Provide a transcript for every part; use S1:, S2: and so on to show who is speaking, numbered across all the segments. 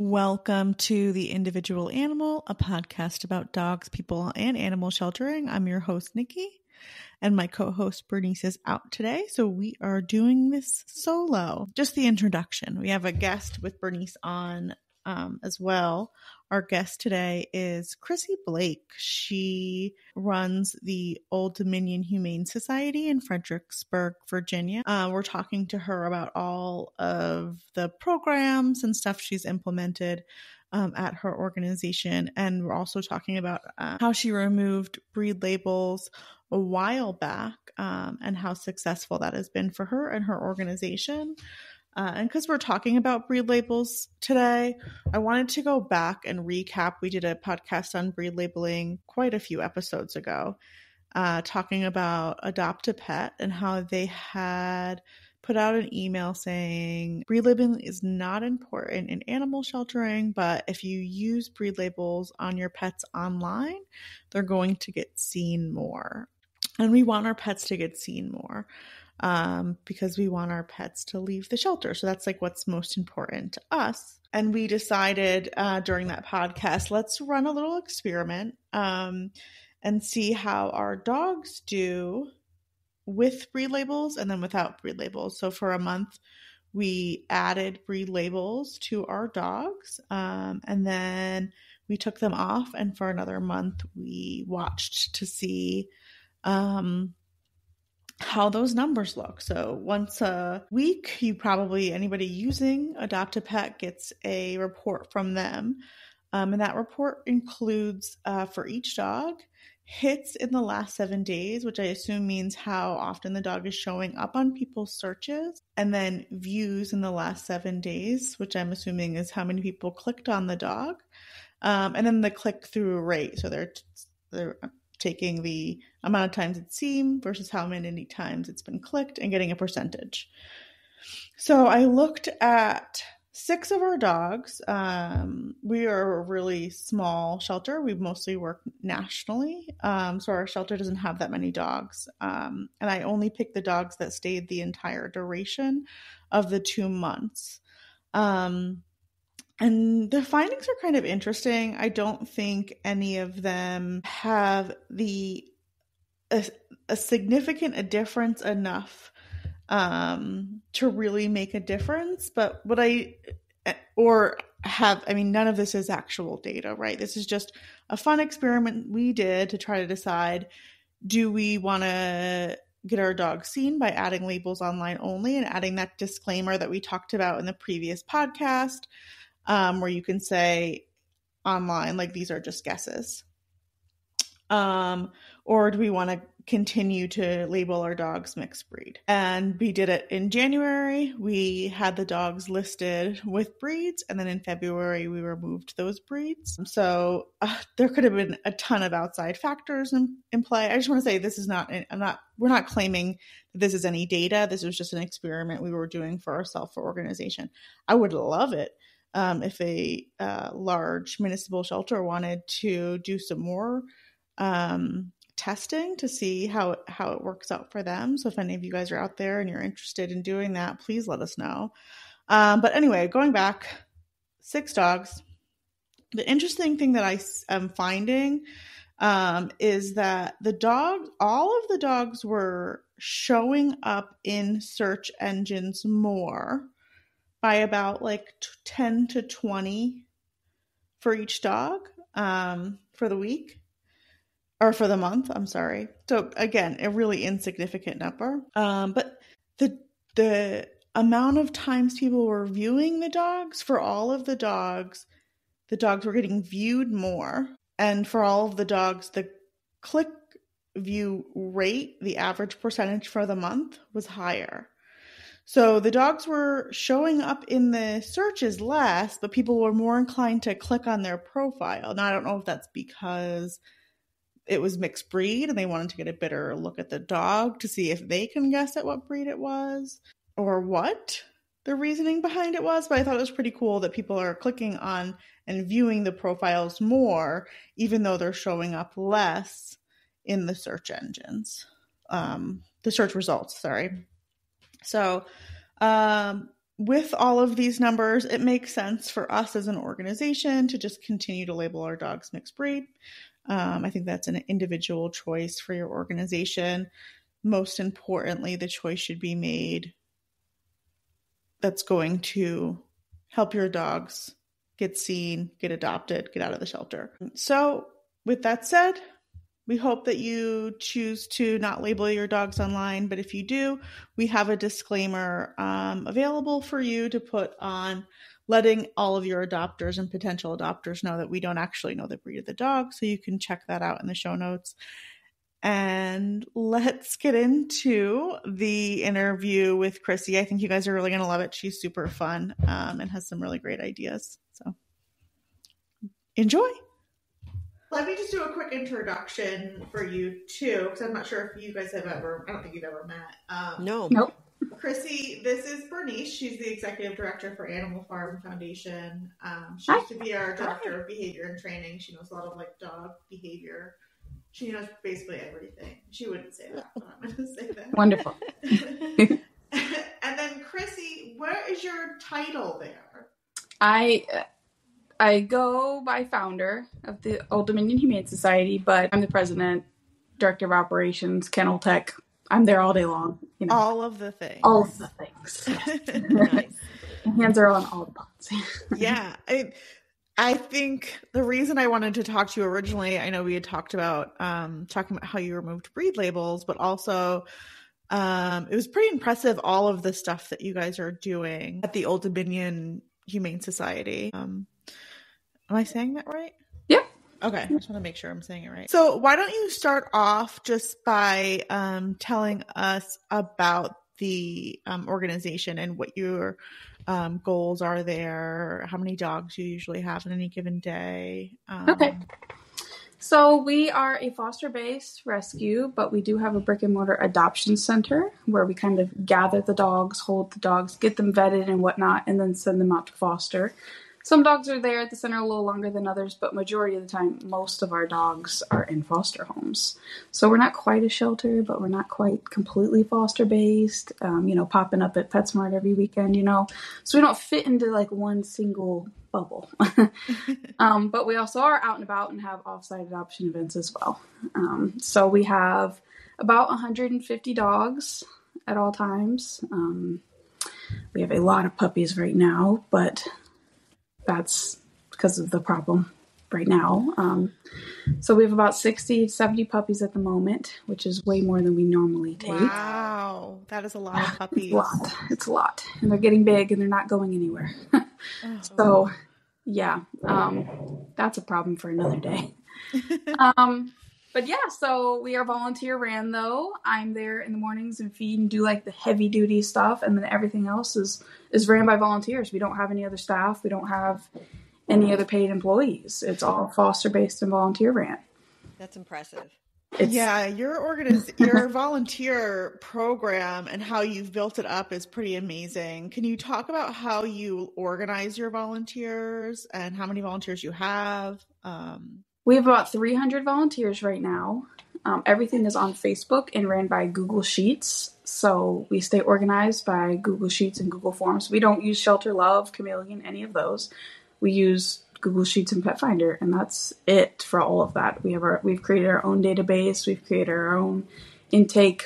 S1: Welcome to The Individual Animal, a podcast about dogs, people, and animal sheltering. I'm your host, Nikki, and my co-host, Bernice, is out today, so we are doing this solo. Just the introduction. We have a guest with Bernice on as well. Our guest today is Chrissy Blake. She runs the Old Dominion Humane Society in Fredericksburg, Virginia. We're talking to her about all of the programs and stuff she's implemented at her organization. And we're also talking about how she removed breed labels a while back and how successful that has been for her and her organization. And because we're talking about breed labels today, I wanted to go back and recap. We did a podcast on breed labeling quite a few episodes ago, talking about Adopt a Pet and how they had put out an email saying breed labeling is not important in animal sheltering, but if you use breed labels on your pets online, they're going to get seen more. And we want our pets to get seen more. Because we want our pets to leave the shelter. So that's like what's most important to us. And we decided during that podcast, let's run a little experiment and see how our dogs do with breed labels and then without breed labels. So for a month, we added breed labels to our dogs and then we took them off. And for another month, we watched to see how those numbers look. So once a week, anybody using Adopt a Pet gets a report from them. And that report includes for each dog, hits in the last 7 days, which I assume means how often the dog is showing up on people's searches, and then views in the last 7 days, which I'm assuming is how many people clicked on the dog. And then the click-through rate. So they're taking the amount of times it's seen versus how many times it's been clicked and getting a percentage. So I looked at 6 of our dogs. We are a really small shelter. We mostly work nationally. So our shelter doesn't have that many dogs. And I only picked the dogs that stayed the entire duration of the 2 months. And the findings are kind of interesting. I don't think any of them have a significant difference enough to really make a difference. But none of this is actual data, right? This is just a fun experiment we did to try to decide, do we want to get our dogs seen by adding labels online only and adding that disclaimer that we talked about in the previous podcast, where you can say online, like, these are just guesses. Or do we want to continue to label our dogs mixed breed? And we did it in January. We had the dogs listed with breeds, and then in February we removed those breeds. So there could have been a ton of outside factors in play. I just want to say we're not claiming that this is any data. This was just an experiment we were doing for ourselves, for organization. I would love it if a large municipal shelter wanted to do some more testing to see how it works out for them. So if any of you guys are out there and you're interested in doing that, please let us know. But anyway, going back, 6 dogs. The interesting thing that I am finding is that all of the dogs were showing up in search engines more by about like 10 to 20 for each dog for the week. Or for the month, I'm sorry. So again, a really insignificant number. But the amount of times people were viewing the dogs, for all of the dogs were getting viewed more. And for all of the dogs, the click view rate, the average percentage for the month, was higher. So the dogs were showing up in the searches less, but people were more inclined to click on their profile. Now, I don't know if that's because it was mixed breed and they wanted to get a better look at the dog to see if they can guess at what breed it was or what the reasoning behind it was. But I thought it was pretty cool that people are clicking on and viewing the profiles more, even though they're showing up less in the search engines, the search results, sorry. So with all of these numbers, it makes sense for us as an organization to just continue to label our dogs mixed breed. I think that's an individual choice for your organization. Most importantly, the choice should be made that's going to help your dogs get seen, get adopted, get out of the shelter. So with that said, we hope that you choose to not label your dogs online, but if you do, we have a disclaimer available for you to put on, letting all of your adopters and potential adopters know that we don't actually know the breed of the dog, so you can check that out in the show notes. And let's get into the interview with Chrissy. I think you guys are really going to love it. She's super fun and has some really great ideas. So enjoy. Let me just do a quick introduction for you too, because I'm not sure if you guys have ever, I don't think you've ever met.
S2: No.
S3: Nope.
S1: Chrissy, this is Bernice. She's the executive director for Animal Farm Foundation. She used to be our director of behavior and training. She knows a lot of like dog behavior. She knows basically everything. She wouldn't say that, but I'm going to say that.
S3: Wonderful.
S1: And then Chrissy, what is your title there?
S3: I go by founder of the Old Dominion Humane Society, but I'm the president, director of operations, kennel tech. I'm there all day long. You know.
S1: All of the things.
S3: All of the things.
S2: Nice.
S3: My hands are on all the pots.
S1: Yeah. I think the reason I wanted to talk to you originally, I know we had talked about talking about how you removed breed labels, but also it was pretty impressive, all of the stuff that you guys are doing at the Old Dominion Humane Society. Am I saying that right?
S3: Yep.
S1: Okay. I just want to make sure I'm saying it right. So why don't you start off just by telling us about the organization and what your goals are there, how many dogs you usually have on any given day.
S3: Okay. So we are a foster-based rescue, but we do have a brick-and-mortar adoption center where we kind of gather the dogs, hold the dogs, get them vetted and whatnot, and then send them out to foster. Some dogs are there at the center a little longer than others, but majority of the time, most of our dogs are in foster homes. So we're not quite a shelter, but we're not quite completely foster-based, popping up at PetSmart every weekend, So we don't fit into like one single bubble. But we also are out and about and have off-site adoption events as well. So we have about 150 dogs at all times. We have a lot of puppies right now, but that's because of the problem right now. So we have about 60, 70 puppies at the moment, which is way more than we normally take.
S1: Wow. That is a lot of puppies.
S3: It's a lot. And they're getting big and they're not going anywhere. So, yeah, that's a problem for another day. But yeah, so we are volunteer ran though. I'm there in the mornings and feed and do like the heavy duty stuff. And then everything else is ran by volunteers. We don't have any other staff. We don't have any other paid employees. It's all foster based and volunteer ran.
S2: That's impressive.
S1: Your volunteer program and how you've built it up is pretty amazing. Can you talk about how you organize your volunteers and how many volunteers you have?
S3: We have about 300 volunteers right now. Everything is on Facebook and ran by Google Sheets. So we stay organized by Google Sheets and Google Forms. We don't use Shelter Love, Chameleon, any of those. We use Google Sheets and Pet Finder, and that's it for all of that. We've created our own database. We've created our own intake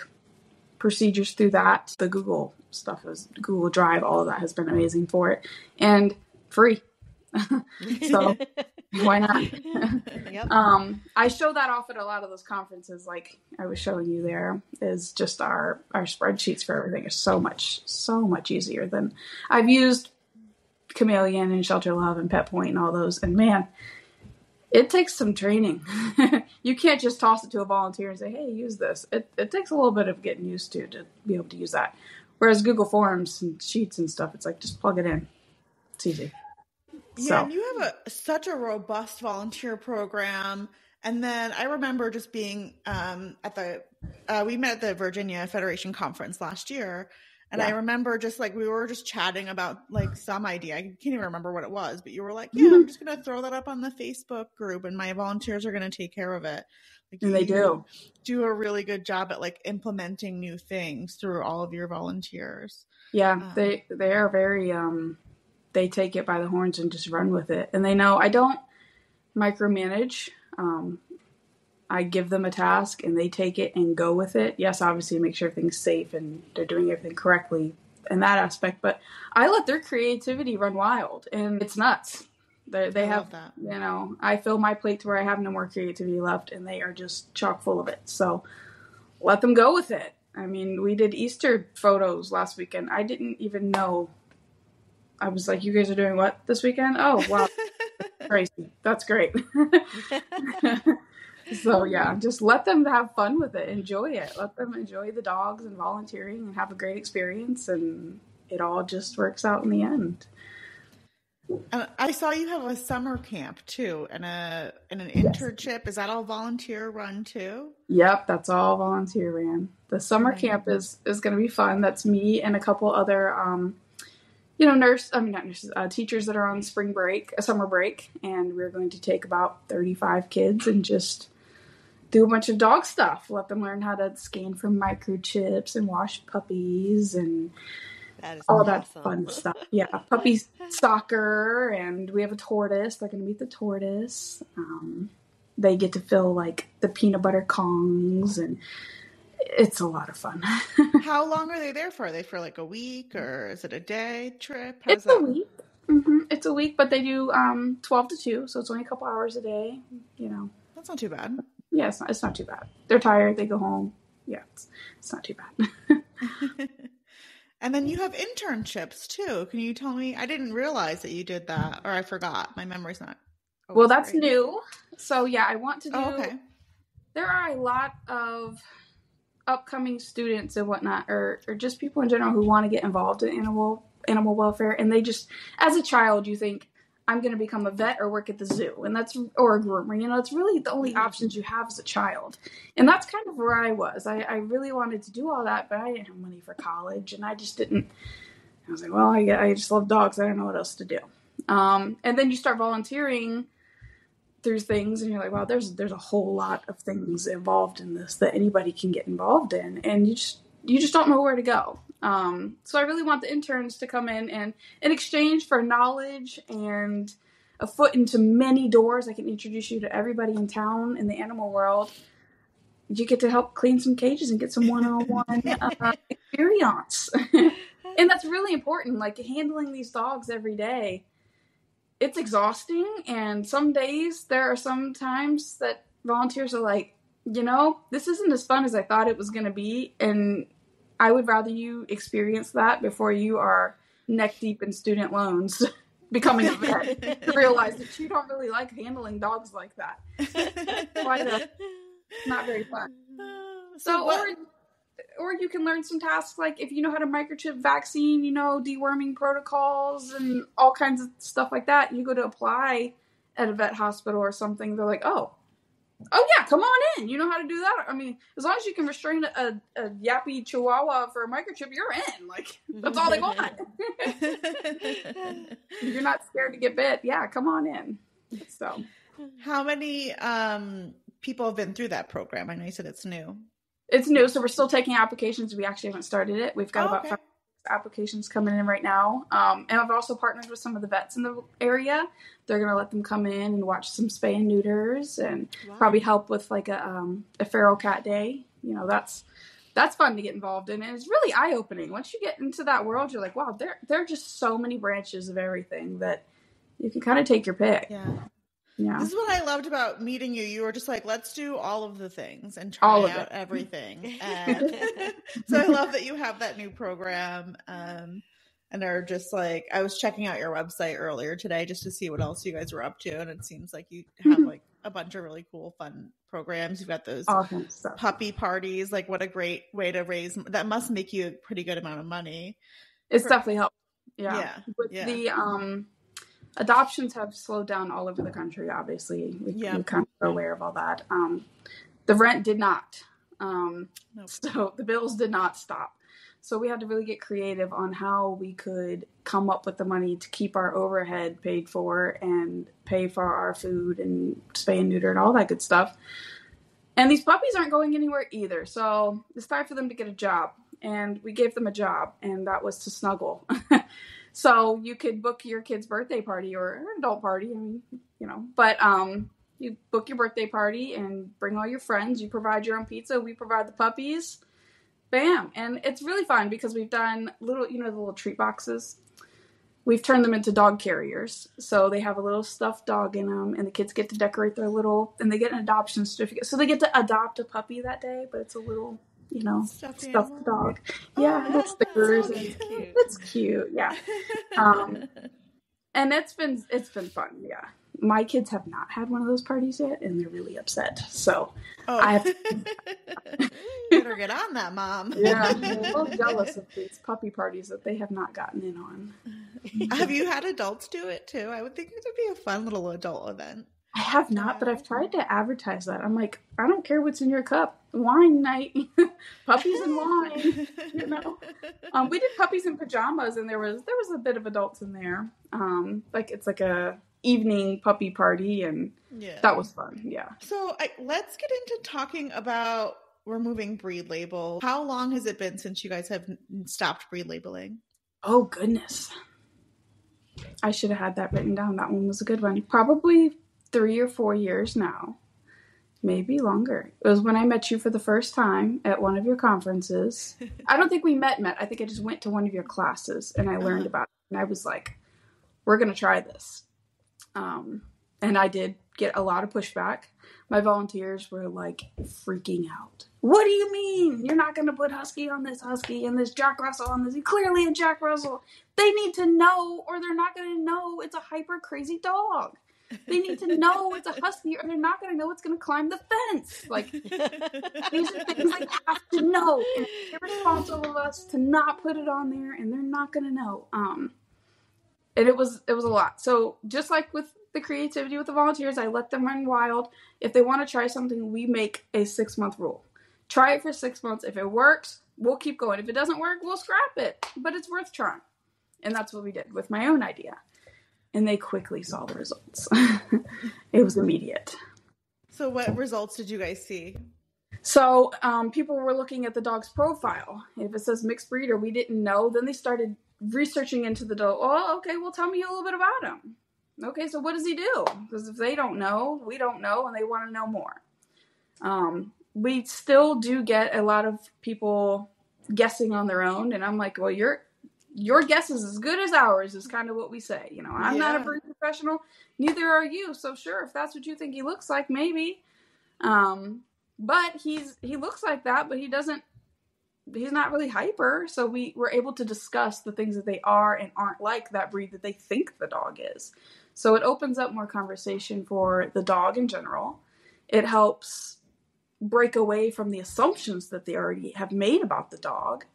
S3: procedures through that. The Google stuff is Google Drive. All of that has been amazing for it and free. So why not?
S2: Yep.
S3: I show that off at a lot of those conferences, like I was showing you there, is just our spreadsheets for everything is so much easier than I've used Chameleon and Shelter Love and Pet Point and all those. And man, it takes some training. You can't just toss it to a volunteer and say, hey, use this. It takes a little bit of getting used to be able to use that. Whereas Google Forms and Sheets and stuff, it's like, just plug it in. It's easy.
S1: Yeah, and you have such a robust volunteer program. And then I remember just being we met at the Virginia Federation Conference last year, And I remember just like we were just chatting about like some idea. I can't even remember what it was, but you were like, yeah, I'm just going to throw that up on the Facebook group and my volunteers are going to take care of it. Like,
S3: and they
S1: do a really good job at like implementing new things through all of your volunteers.
S3: Yeah, they are very, they take it by the horns and just run with it. And they know I don't micromanage. I give them a task and they take it and go with it. Yes, obviously make sure everything's safe and they're doing everything correctly in that aspect. But I let their creativity run wild and it's nuts. They have that. You know, I fill my plate to where I have no more creativity left and they are just chock full of it. So let them go with it. I mean, we did Easter photos last weekend. I didn't even know. I was like, you guys are doing what this weekend? Oh, wow. Crazy. That's great. So, yeah, just let them have fun with it. Enjoy it. Let them enjoy the dogs and volunteering and have a great experience. And it all just works out in the end.
S1: I saw you have a summer camp too and an internship. Is that all volunteer run too?
S3: Yep, that's all volunteer ran. The summer camp is going to be fun. That's me and a couple other, teachers that are on summer break. And we're going to take about 35 kids and just do a bunch of dog stuff. Let them learn how to scan for microchips and wash puppies and all that fun stuff. Yeah, puppy soccer, and we have a tortoise. They're going to meet the tortoise. They get to fill like the peanut butter Kongs, and it's a lot of fun.
S1: How long are they there for? Are they for like a week, or is it a day trip?
S3: It's a week. Mm-hmm. It's a week, but they do 12 to 2, so it's only a couple hours a day. You know,
S1: that's not too bad.
S3: Yeah, it's not too bad. They're tired. They go home. Yeah, it's not too bad.
S1: And then you have internships too. Can you tell me? I didn't realize that you did that, or I forgot. My memory's not.
S3: Well, that's great. New. So yeah, I want to do.
S1: Oh, okay.
S3: There are a lot of upcoming students and whatnot, or just people in general who want to get involved in animal welfare, and they just, as a child, you think, I'm going to become a vet or work at the zoo, or a groomer. You know, it's really the only options you have as a child. And that's kind of where I was. I really wanted to do all that, but I didn't have money for college, and I just didn't. I was like, well, I just love dogs. I don't know what else to do. And then you start volunteering through things, and you're like, wow, there's a whole lot of things involved in this that anybody can get involved in, and you just don't know where to go. So I really want the interns to come in and in exchange for knowledge and a foot into many doors, I can introduce you to everybody in town in the animal world. You get to help clean some cages and get some one-on-one experience. And that's really important. Like handling these dogs every day, it's exhausting. And some days there are some times that volunteers are like, you know, this isn't as fun as I thought it was going to be. And I would rather you experience that before you are neck deep in student loans becoming a vet to realize that you don't really like handling dogs like that. Not very fun. Or you can learn some tasks like if you know how to microchip vaccine, you know, deworming protocols and all kinds of stuff like that. You go to apply at a vet hospital or something. They're like, oh yeah, come on in. You know how to do that. I mean, as long as you can restrain a yappy chihuahua for a microchip, you're in. Like, that's all they want. You're not scared to get bit. Yeah, come on in. So,
S1: how many people have been through that program? I know you said it's new.
S3: It's new, so we're still taking applications. We actually haven't started it. We've got about 5 applications coming in right now. And I've also partnered with some of the vets in the area. They're going to let them come in and watch some spay and neuters and probably help with like a feral cat day. You know, that's fun to get involved in. And it's really eye-opening. Once you get into that world, you're like, wow, there are just so many branches of everything that you can kind of take your pick. Yeah.
S1: This is what I loved about meeting you. You were just like, let's do all of the things and try out everything. And so I love that you have that new program. And are just like, I was checking out your website earlier today just to see what else you guys were up to. And it seems like you have like a bunch of really cool, fun programs. You've got those puppy parties. Like what a great way to raise, that must make you a pretty good amount of money.
S3: It's definitely helped. Yeah. The adoptions have slowed down all over the country. Obviously, we kind of are aware of all that. The rent did not. So the bills did not stop. So we had to really get creative on how we could come up with the money to keep our overhead paid for and pay for our food and spay and neuter and all that good stuff. And these puppies aren't going anywhere either. So it's time for them to get a job. And we gave them a job, and that was to snuggle. So you could book your kid's birthday party or an adult party. I mean, but you book your birthday party and bring all your friends. You provide your own pizza. We provide the puppies. Bam. And it's really fun because we've done the little treat boxes. We've turned them into dog carriers. So they have a little stuffed dog in them, and the kids get to decorate and they get an adoption certificate. So they get to adopt a puppy that day, but it's a little, stuffed dog. Yeah,
S1: Oh,
S3: that's stickers.
S1: that's cute.
S3: It's cute. Yeah. And it's been fun. Yeah. My kids have not had one of those parties yet, and they're really upset. So I have
S1: better get on that, Mom.
S3: Yeah, I'm a little jealous of these puppy parties that they have not gotten in on.
S1: Have you had adults do it too? I would think it would be a fun little adult event.
S3: I have not, but I've tried to advertise that. I'm like, I don't care what's in your cup. Wine night. Puppies and wine. We did puppies in pajamas, and there was a bit of adults in there. It's like a evening puppy party, and that was fun. Yeah.
S1: So let's get into talking about removing breed label. How long has it been since you guys have stopped breed labeling?
S3: Oh, goodness. I should have had that written down. That one was a good one. Probably 3 or 4 years now. Maybe longer. It was when I met you for the first time at one of your conferences. I don't think we met. I think I just went to one of your classes and I learned about it. And I was like, we're going to try this. And I did get a lot of pushback. My volunteers were like freaking out. What do you mean? You're not going to put husky on this husky and this Jack Russell on this? Clearly a Jack Russell. They need to know, or they're not going to know it's a hyper crazy dog. They need to know it's a husky, or they're not going to know it's going to climb the fence. Like, these are things they have to know. And it's irresponsible of us to not put it on there, and they're not going to know. And it was a lot. So just like with the creativity with the volunteers, I let them run wild. If they want to try something, we make a 6-month rule. Try it for 6 months. If it works, we'll keep going. If it doesn't work, we'll scrap it. But it's worth trying. And that's what we did with my own idea. And they quickly saw the results. It was immediate.
S1: So what results did you guys see?
S3: So people were looking at the dog's profile. If it says mixed breed or we didn't know, then they started researching into the dog. Oh, okay, well, tell me a little bit about him. Okay, so what does he do? Because if they don't know, we don't know, and they want to know more. We still do get a lot of people guessing on their own, and I'm like, well, your guess is as good as ours is kind of what we say. I'm not a breed professional. Neither are you. So sure, if that's what you think he looks like, maybe. But he looks like that, but he's not really hyper. So we were able to discuss the things that they are and aren't like that breed that they think the dog is. So it opens up more conversation for the dog in general. It helps break away from the assumptions that they already have made about the dog,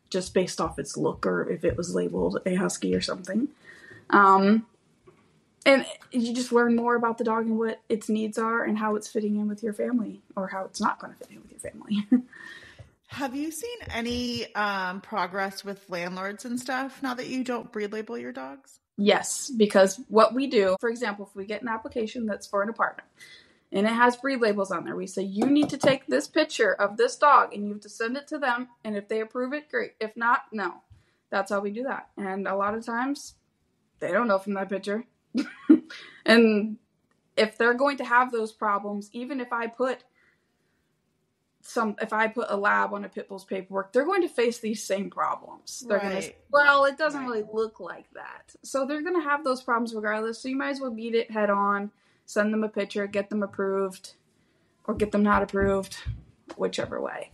S3: just based off its look or if it was labeled a husky or something. And you just learn more about the dog and what its needs are and how it's fitting in with your family or how it's not going to fit in with your family.
S1: Have you seen any progress with landlords and stuff now that you don't breed label your dogs?
S3: Yes, because what we do, for example, if we get an application that's for an apartment and it has breed labels on there, we say, you need to take this picture of this dog and you have to send it to them. And if they approve it, great. If not, no. That's how we do that. And a lot of times they don't know from that picture. And if they're going to have those problems, even if I put a lab on a pit bull's paperwork, they're going to face these same problems. They're going to say, well, it doesn't really look like that. So they're going to have those problems regardless. So you might as well meet it head on, send them a picture, get them approved, or get them not approved, whichever way.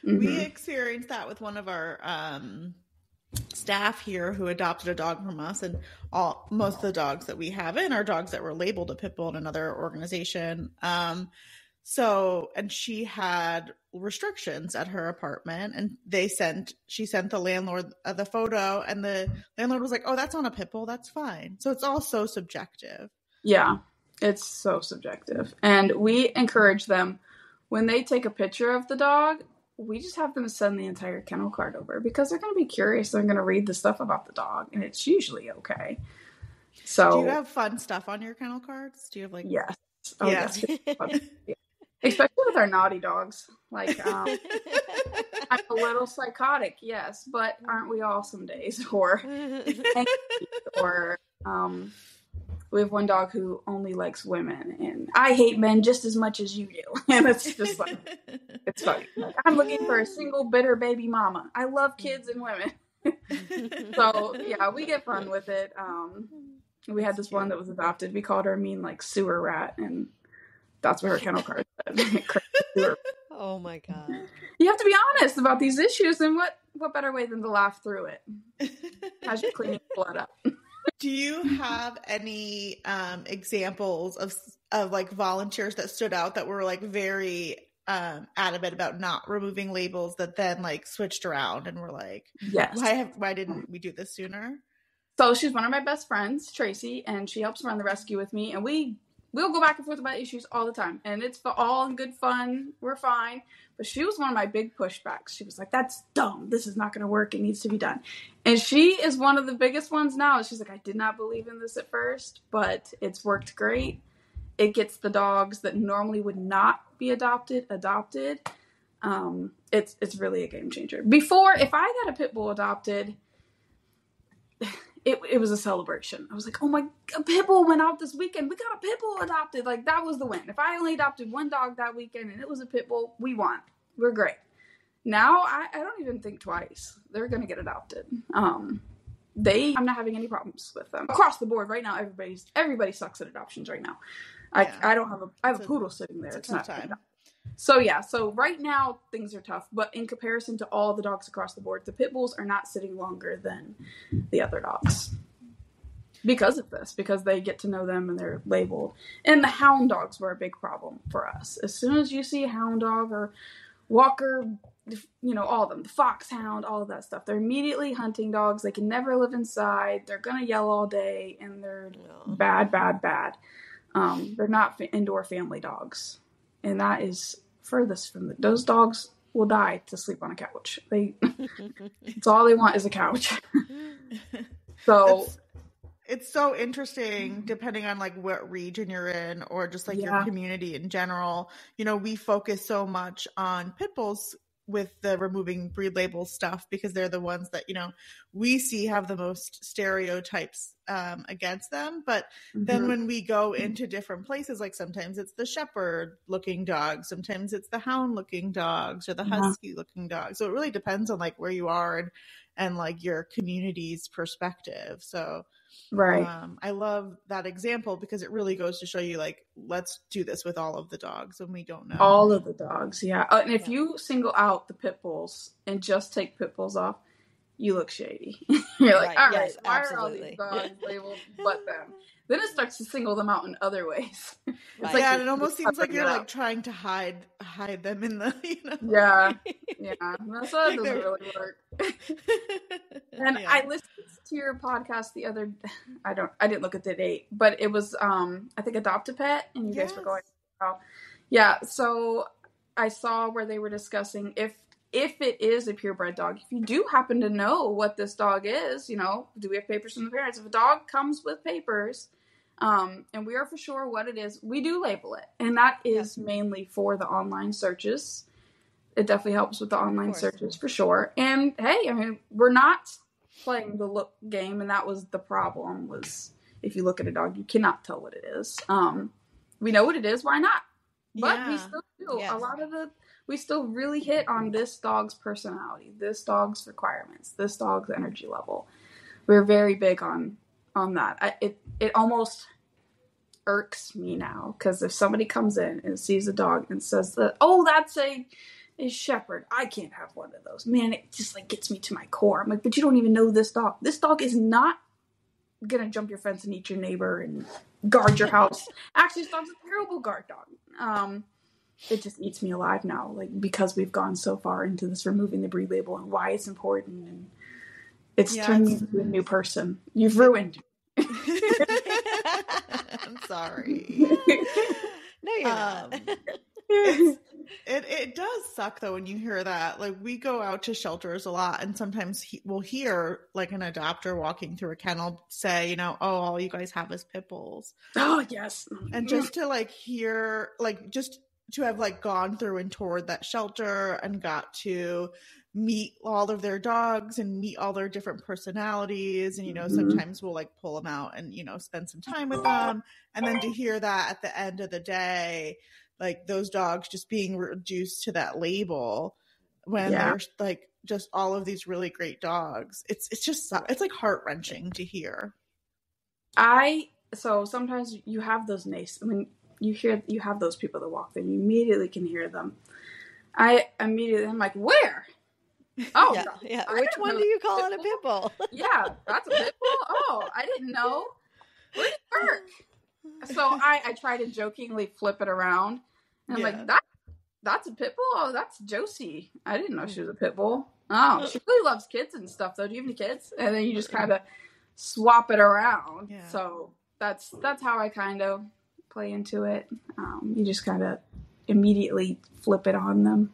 S1: We experienced that with one of our staff here who adopted a dog from us, and most of the dogs that we have in are dogs that were labeled a pit bull in another organization. And she had restrictions at her apartment, and she sent the landlord the photo, and the landlord was like, oh, that's not a pit bull. That's fine. So it's all so subjective.
S3: Yeah, it's so subjective. And we encourage them when they take a picture of the dog, we just have them send the entire kennel card over because they're going to be curious. They're going to read the stuff about the dog, and it's usually okay. So,
S1: do you have fun stuff on your kennel cards? Do you have like?
S3: Yes.
S1: Oh, yes.
S3: Yeah. Especially with our naughty dogs. Like, I'm a little psychotic, yes, but aren't we all some days? Or we have one dog who only likes women, and I hate men just as much as you do. And it's just like, it's funny. Like, I'm looking for a single bitter baby mama. I love kids and women. So yeah, we get fun with it. We had this one that was adopted. We called her a mean like sewer rat, and that's what her kennel card said.
S2: Oh my God.
S3: You have to be honest about these issues, and what better way than to laugh through it as you're cleaning blood up.
S1: Do you have any examples of like volunteers that stood out that were like very adamant about not removing labels that then like switched around and were like,
S3: yes,
S1: why didn't we do this sooner?
S3: So she's one of my best friends, Tracy, and she helps run the rescue with me, and we'll go back and forth about issues all the time, and it's all in good fun. We're fine. But she was one of my big pushbacks. She was like, that's dumb. This is not going to work. It needs to be done. And she is one of the biggest ones now. She's like, I did not believe in this at first, but it's worked great. It gets the dogs that normally would not be adopted. It's really a game changer. Before, if I got a pit bull adopted, it was a celebration. I was like, oh my, a pit bull went out this weekend. We got a pit bull adopted. Like, that was the win. If I only adopted one dog that weekend and it was a pit bull, we won. We're great. Now, I don't even think twice. They're going to get adopted. I'm not having any problems with them. Across the board right now, everybody sucks at adoptions right now.
S1: Yeah.
S3: I have a poodle sitting there.
S1: It's not time.
S3: So yeah, so right now things are tough, but in comparison to all the dogs across the board, the pit bulls are not sitting longer than the other dogs because of this, because they get to know them and they're labeled. And the hound dogs were a big problem for us. As soon as you see a hound dog or walker, all of them, the foxhound, all of that stuff, they're immediately hunting dogs. They can never live inside. They're going to yell all day, and they're bad. They're not indoor family dogs. And that is furthest from those dogs will die to sleep on a couch. It's all they want is a couch. So
S1: it's so interesting depending on like what region you're in or just like your community in general. We focus so much on pit bulls with the removing breed label stuff because they're the ones that, we see have the most stereotypes against them. But then when we go into different places, like sometimes it's the shepherd looking dogs, sometimes it's the hound looking dogs or the husky looking dogs. So it really depends on like where you are and like your community's perspective. So
S3: right.
S1: I love that example because it really goes to show you like, let's do this with all of the dogs when we don't know.
S3: All of the dogs. Yeah. And if you single out the pit bulls and just take pit bulls off, you look shady. You're like, all right, why are all these dogs labeled but them? Then it starts to single them out in other ways.
S1: Like, it almost seems like you're like trying to hide them in the,
S3: Yeah. That's why it doesn't really work. And I listened to your podcast the other, I didn't look at the date, but it was, I think Adopt a Pet, and you guys were going, so I saw where they were discussing if it is a purebred dog, if you do happen to know what this dog is, do we have papers from the parents? If a dog comes with papers, and we are for sure what it is, we do label it. And that is mainly for the online searches. It definitely helps with the online searches for sure. And hey, we're not playing the look game, and that was the problem, was if you look at a dog, you cannot tell what it is. We know what it is, why not? But we still do. A lot of we still really hit on this dog's personality, this dog's requirements, this dog's energy level. We're very big on that. It almost irks me now, because if somebody comes in and sees a dog and says that, oh, that's a shepherd, I can't have one of those. Man, it just like gets me to my core. I'm like, but you don't even know this dog. This dog is not gonna jump your fence and eat your neighbor and guard your house. Actually, this dog's a terrible guard dog. It just eats me alive now, like, because we've gone so far into this removing the breed label and why it's important, and it's turned me into a new person. You've ruined me.
S1: I'm sorry.
S2: No, you're not.
S1: It does suck though when you hear that. Like, we go out to shelters a lot, and sometimes we'll hear like an adopter walking through a kennel say, you know, oh, all you guys have is pit bulls.
S3: Oh, yes.
S1: And just to like hear, like, just to have like gone through and toured that shelter and got to meet all of their dogs and meet all their different personalities, and, you know, sometimes we'll like pull them out and, you know, spend some time with them, and then to hear that at the end of the day, like, those dogs just being reduced to that label when there's like just all of these really great dogs, it's just, it's like heart-wrenching to hear.
S3: So sometimes you have those when you have those people that walk there, you immediately can hear them. I'm like, where? Oh,
S2: yeah. Which one do you call it a pit bull?
S3: Yeah, that's a pit bull? Oh, I didn't know. Where did it work? So I try to jokingly flip it around. And I'm like, that's a pit bull? Oh, that's Josie. I didn't know she was a pit bull. Oh, she really loves kids and stuff, though. Do you have any kids? And then you just kind of swap it around. Yeah. So that's how I kind of play into it. You just kind of immediately flip it on them.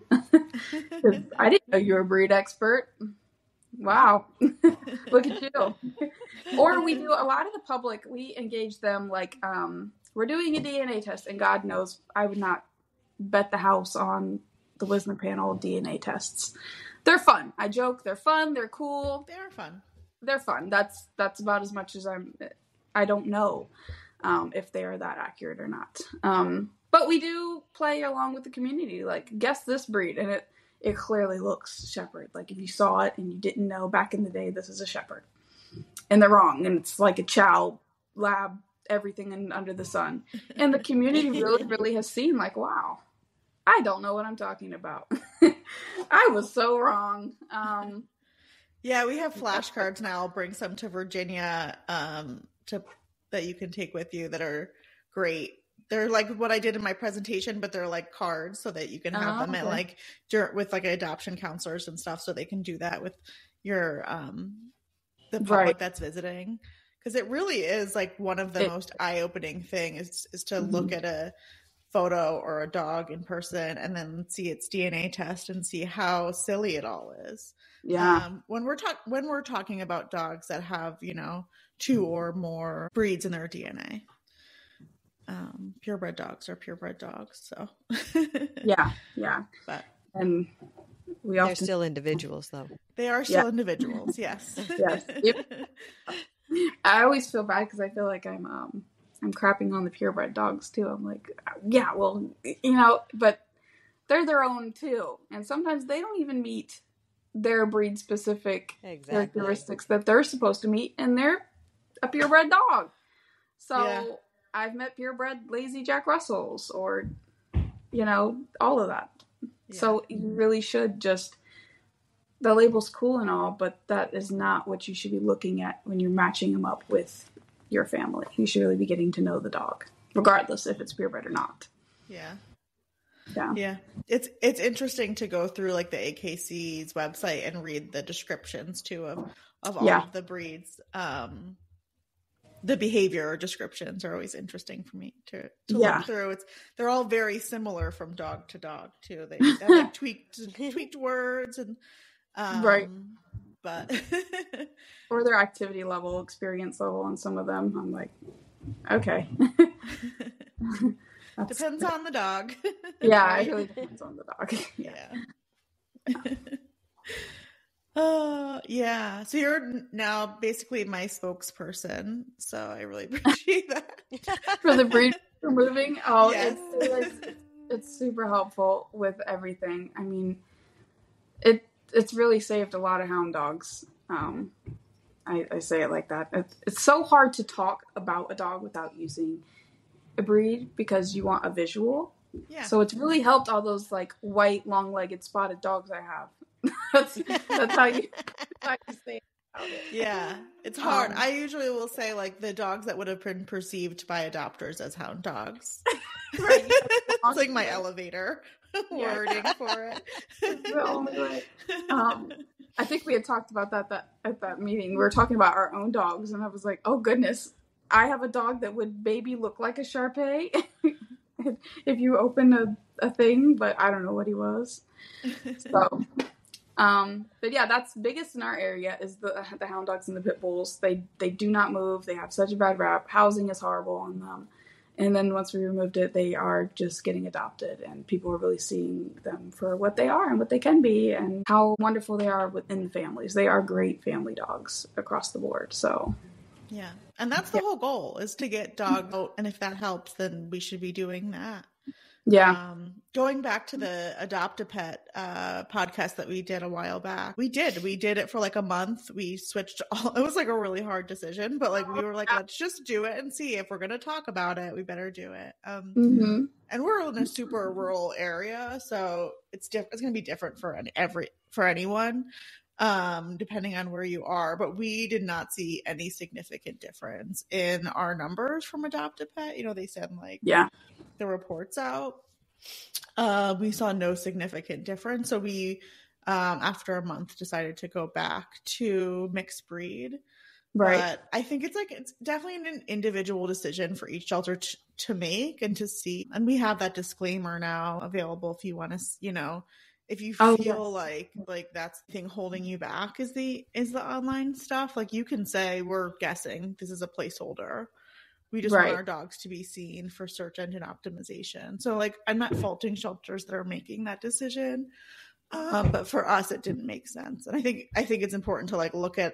S3: I didn't know you were a breed expert. Wow. Look at you. Or we do a lot of the public, we engage them like, we're doing a DNA test, and God knows I would not bet the house on the Wisner panel DNA tests. They're fun. I joke. They're fun. They're cool.
S1: They are fun.
S3: They're fun. That's about as much as I don't know if they are that accurate or not. But we do play along with the community. Like, guess this breed, and it clearly looks shepherd. Like, if you saw it and you didn't know back in the day, this is a shepherd, and they're wrong. And it's like a chow lab, everything under the sun. And the community really has seen, like, wow, I don't know what I'm talking about. I was so wrong.
S1: Yeah, we have flashcards now. I'll bring some to Virginia that you can take with you that are great. They're like what I did in my presentation, but they're like cards so that you can have them at like with like adoption counselors and stuff, so they can do that with your the public that's visiting. Because it really is like one of the most eye-opening things is to look at a photo or a dog in person and then see its DNA test and see how silly it all is.
S3: Yeah.
S1: When we're talking about dogs that have, you know, 2 or more breeds in their DNA. Purebred dogs are purebred dogs, so
S3: yeah. And
S2: they're still individuals, though.
S1: They are still individuals, yes.
S3: Yes. Yep. I always feel bad because I feel like I'm crapping on the purebred dogs too. I'm like, yeah, well, you know, but they're their own too, and sometimes they don't even meet their breed specific characteristics that they're supposed to meet, and they're a purebred dog. So I've met purebred lazy Jack Russells, or, you know, all of that. Yeah. So you really should the label's cool and all, but that is not what you should be looking at when you're matching them up with your family. You should really be getting to know the dog, regardless if it's purebred or not. Yeah.
S1: It's interesting to go through like the AKC's website and read the descriptions too of all of the breeds. The behavior descriptions are always interesting for me to look through. They're all very similar from dog to dog too. They have like tweaked words and but
S3: or their activity level, experience level on some of them. I'm like, okay.
S1: Depends on the dog.
S3: Yeah, it really depends on the dog.
S1: Yeah. So you're now basically my spokesperson. So I really appreciate that.
S3: For the breed removing. Oh,
S1: yes.
S3: It's super helpful with everything. I mean, it's really saved a lot of hound dogs. I say it like that. It's so hard to talk about a dog without using a breed because you want a visual. Yeah. So it's really helped all those like white, long-legged, spotted dogs I have. that's how you say about it.
S1: Yeah, it's hard. I usually will say like the dogs that would have been perceived by adopters as hound dogs. Right. It's like my elevator wording for it.
S3: It's the only way. I think we had talked about that at that meeting. We were talking about our own dogs, and I was like, oh goodness, I have a dog that would maybe look like a Shar-Pei. If you open a thing, but I don't know what he was. So, but yeah, that's biggest in our area is the hound dogs and the pit bulls. They do not move. They have such a bad rap. Housing is horrible on them. And then once we removed it, they are just getting adopted, and people are really seeing them for what they are and what they can be and how wonderful they are within families. They are great family dogs across the board. So,
S1: yeah. And that's the whole goal, is to get dogs out. And if that helps, then we should be doing that.
S3: Yeah.
S1: Going back to the Adopt a Pet podcast that we did a while back, we did it for like a month. We switched it was like a really hard decision, but like we were like, let's just do it and see if we're going to talk about it, we better do it. And we're in a super rural area, so it's going to be different for anyone, depending on where you are. But we did not see any significant difference in our numbers from Adopt a Pet. They send the reports out. We saw no significant difference. So we, after a month, decided to go back to mixed breed. Right. But I think it's definitely an individual decision for each shelter to make and to see. And we have that disclaimer now available if you want to, if you feel like that's the thing holding you back is the online stuff. Like, you can say, we're guessing, this is a placeholder. We just want our dogs to be seen for search engine optimization. So I'm not faulting shelters that are making that decision. But for us, it didn't make sense. And I think it's important to look at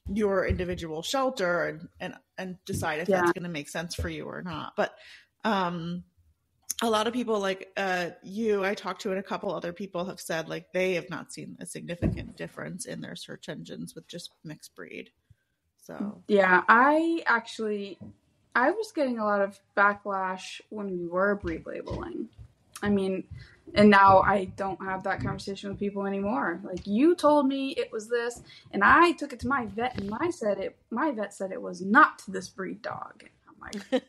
S1: your individual shelter and decide if that's going to make sense for you or not. But a lot of people I talked to, and a couple other people have said they have not seen a significant difference in their search engines with just mixed breed. So
S3: yeah, I was getting a lot of backlash when we were breed labeling. I mean, and now I don't have that conversation with people anymore. You told me it was this, and I took it to my vet, and my vet said it was not this breed dog. I'm like,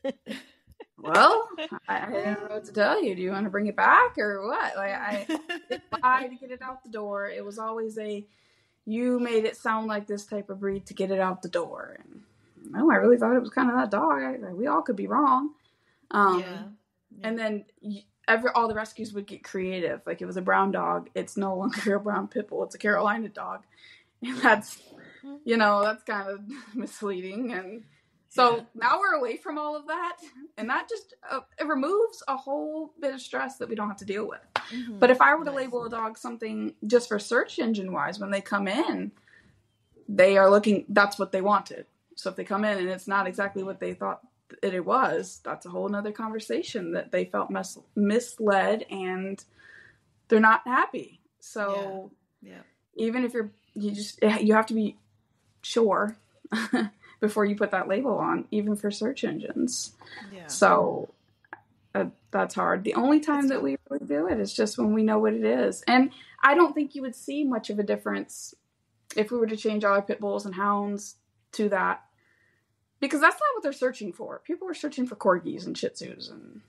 S3: well, I don't know what to tell you. Do you want to bring it back or what? I didn't lie to get it out the door. It was always you made it sound like this type of breed to get it out the door. And no, I really thought it was kind of that dog. We all could be wrong. And then all the rescues would get creative. It was a brown dog. It's no longer a brown pit bull. It's a Carolina dog. And that's, that's kind of misleading. And so now we're away from all of that. And that just, it removes a whole bit of stress that we don't have to deal with. Mm-hmm. But if I were to label a dog something just for search engine wise, when they come in, they are looking, that's what they wanted. So if they come in and it's not exactly what they thought it was, that's a whole nother conversation that they felt misled and they're not happy. So even if you have to be sure before you put that label on, even for search engines. Yeah. So that's hard. The only time that we really do it is just when we know what it is. And I don't think you would see much of a difference if we were to change all our pit bulls and hounds to that, because that's not what they're searching for. People are searching for corgis and shih tzus and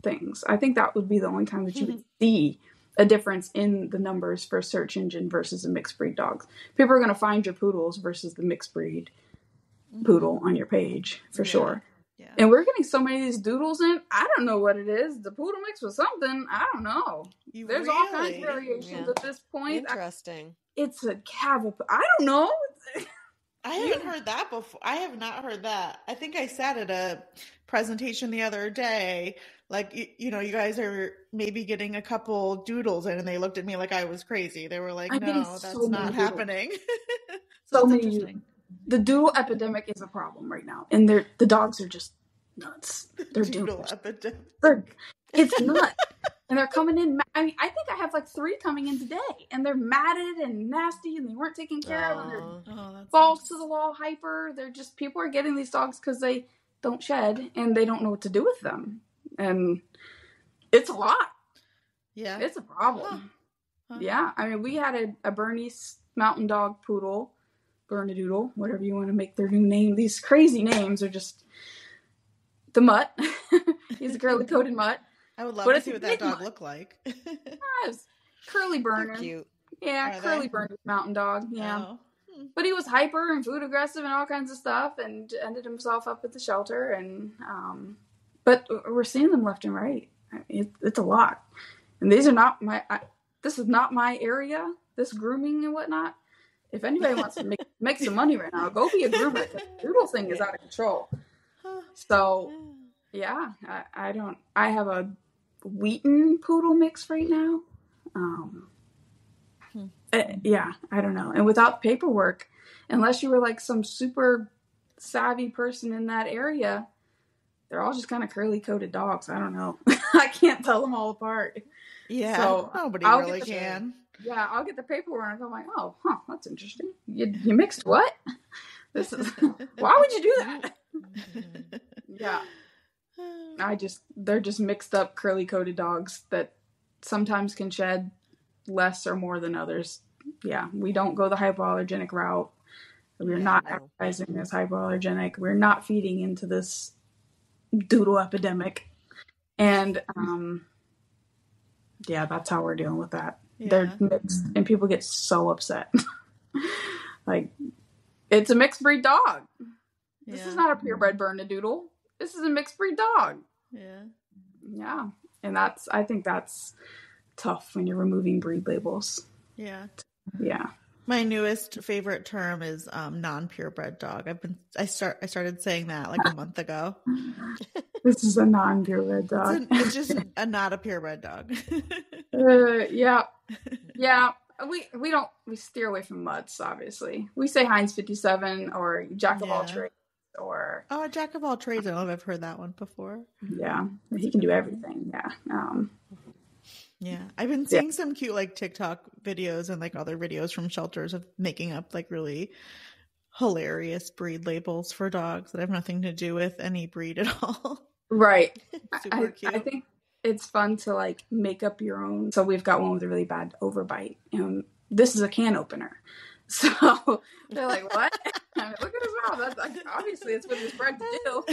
S3: things. I think that would be the only time that you would see a difference in the numbers for a search engine versus a mixed breed dogs. People are going to find your poodles versus the mixed breed poodle on your page for sure. Yeah. And we're getting so many of these doodles in. I don't know what it is. The poodle mix with something. I don't know. There's all kinds of variations at this point.
S2: Interesting.
S3: It's a cavapoo. I don't know.
S1: I haven't heard that before. I have not heard that. I think I said at a presentation the other day, you guys are maybe getting a couple doodles in, and they looked at me like I was crazy. They were like, no, that's not happening.
S3: So many. The doodle epidemic is a problem right now. And the dogs are just nuts. They're doodle epidemic. It's nuts. And they're coming in. I mean, I think I have 3 coming in today, and they're matted and nasty, and they weren't taken care of. And they're balls to the wall, hyper. They're just, people are getting these dogs because they don't shed and they don't know what to do with them, and it's a lot. Yeah, it's a problem. Huh. Yeah, I mean, we had a Bernese mountain dog poodle, Bernedoodle, whatever you want to make their new name. These crazy names are just the mutt. He's a curly coated mutt.
S1: I would love to see what that dog looked like.
S3: Curly burner. Cute. Yeah, curly burner mountain dog. Yeah. Oh. But he was hyper and food aggressive and all kinds of stuff, and ended himself up at the shelter. And but we're seeing them left and right. It's a lot. And these are not this is not my area, this grooming and whatnot. If anybody wants to make some money right now, go be a groomer. The doodle thing is out of control. So, yeah, I have a Wheaton poodle mix right now. Yeah, I don't know. And without paperwork, unless you were like some super savvy person in that area, they're all just kind of curly-coated dogs. I don't know. I can't tell them all apart.
S1: Yeah,
S3: so
S1: nobody really can.
S3: Yeah, I'll get the paperwork and I'm like, oh, that's interesting. You mixed what? This is why would you do that? Yeah. They're just mixed up curly-coated dogs that sometimes can shed less or more than others. Yeah, we don't go the hypoallergenic route. We're not advertising as hypoallergenic. We're not feeding into this doodle epidemic. And yeah, that's how we're dealing with that. Yeah. They're mixed, and people get so upset. Like, it's a mixed breed dog. This is not a purebred Bernedoodle. This is a mixed breed dog.
S1: Yeah.
S3: Yeah. And I think that's tough when you're removing breed labels.
S1: Yeah.
S3: Yeah.
S1: My newest favorite term is non-purebred dog. I started saying that like a month ago.
S3: This is a non-purebred dog.
S1: It's just not a purebred dog.
S3: Yeah. Yeah. We steer away from mutts, obviously. We say Heinz 57 or Jack of all trades or
S1: Jack of all trades. I don't know if I've heard that one before.
S3: Yeah. He can do everything. Yeah.
S1: Yeah. I've been seeing some cute like TikTok videos and like other videos from shelters of making up like really hilarious breed labels for dogs that have nothing to do with any breed at all.
S3: Right.
S1: Super cute.
S3: I think it's fun to like make up your own. So we've got one with a really bad overbite. This is a can opener. So they're like, what? I mean, look at his mouth. That's like, obviously it's what he's bred to do.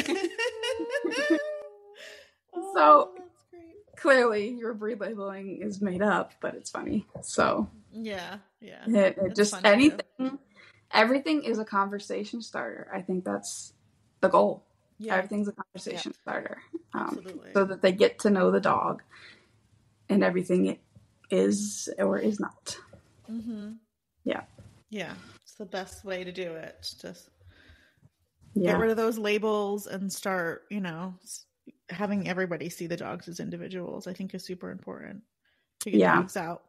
S3: So that's great. Clearly your breed labeling is made up, but it's funny. So
S1: yeah.
S3: It just everything is a conversation starter. I think that's the goal. Yeah. Everything's a conversation starter. So that they get to know the dog and everything it is or is not.
S1: Mm-hmm.
S3: Yeah.
S1: Yeah. It's the best way to do it. Just get rid of those labels and start, having everybody see the dogs as individuals, I think is super important to get dogs out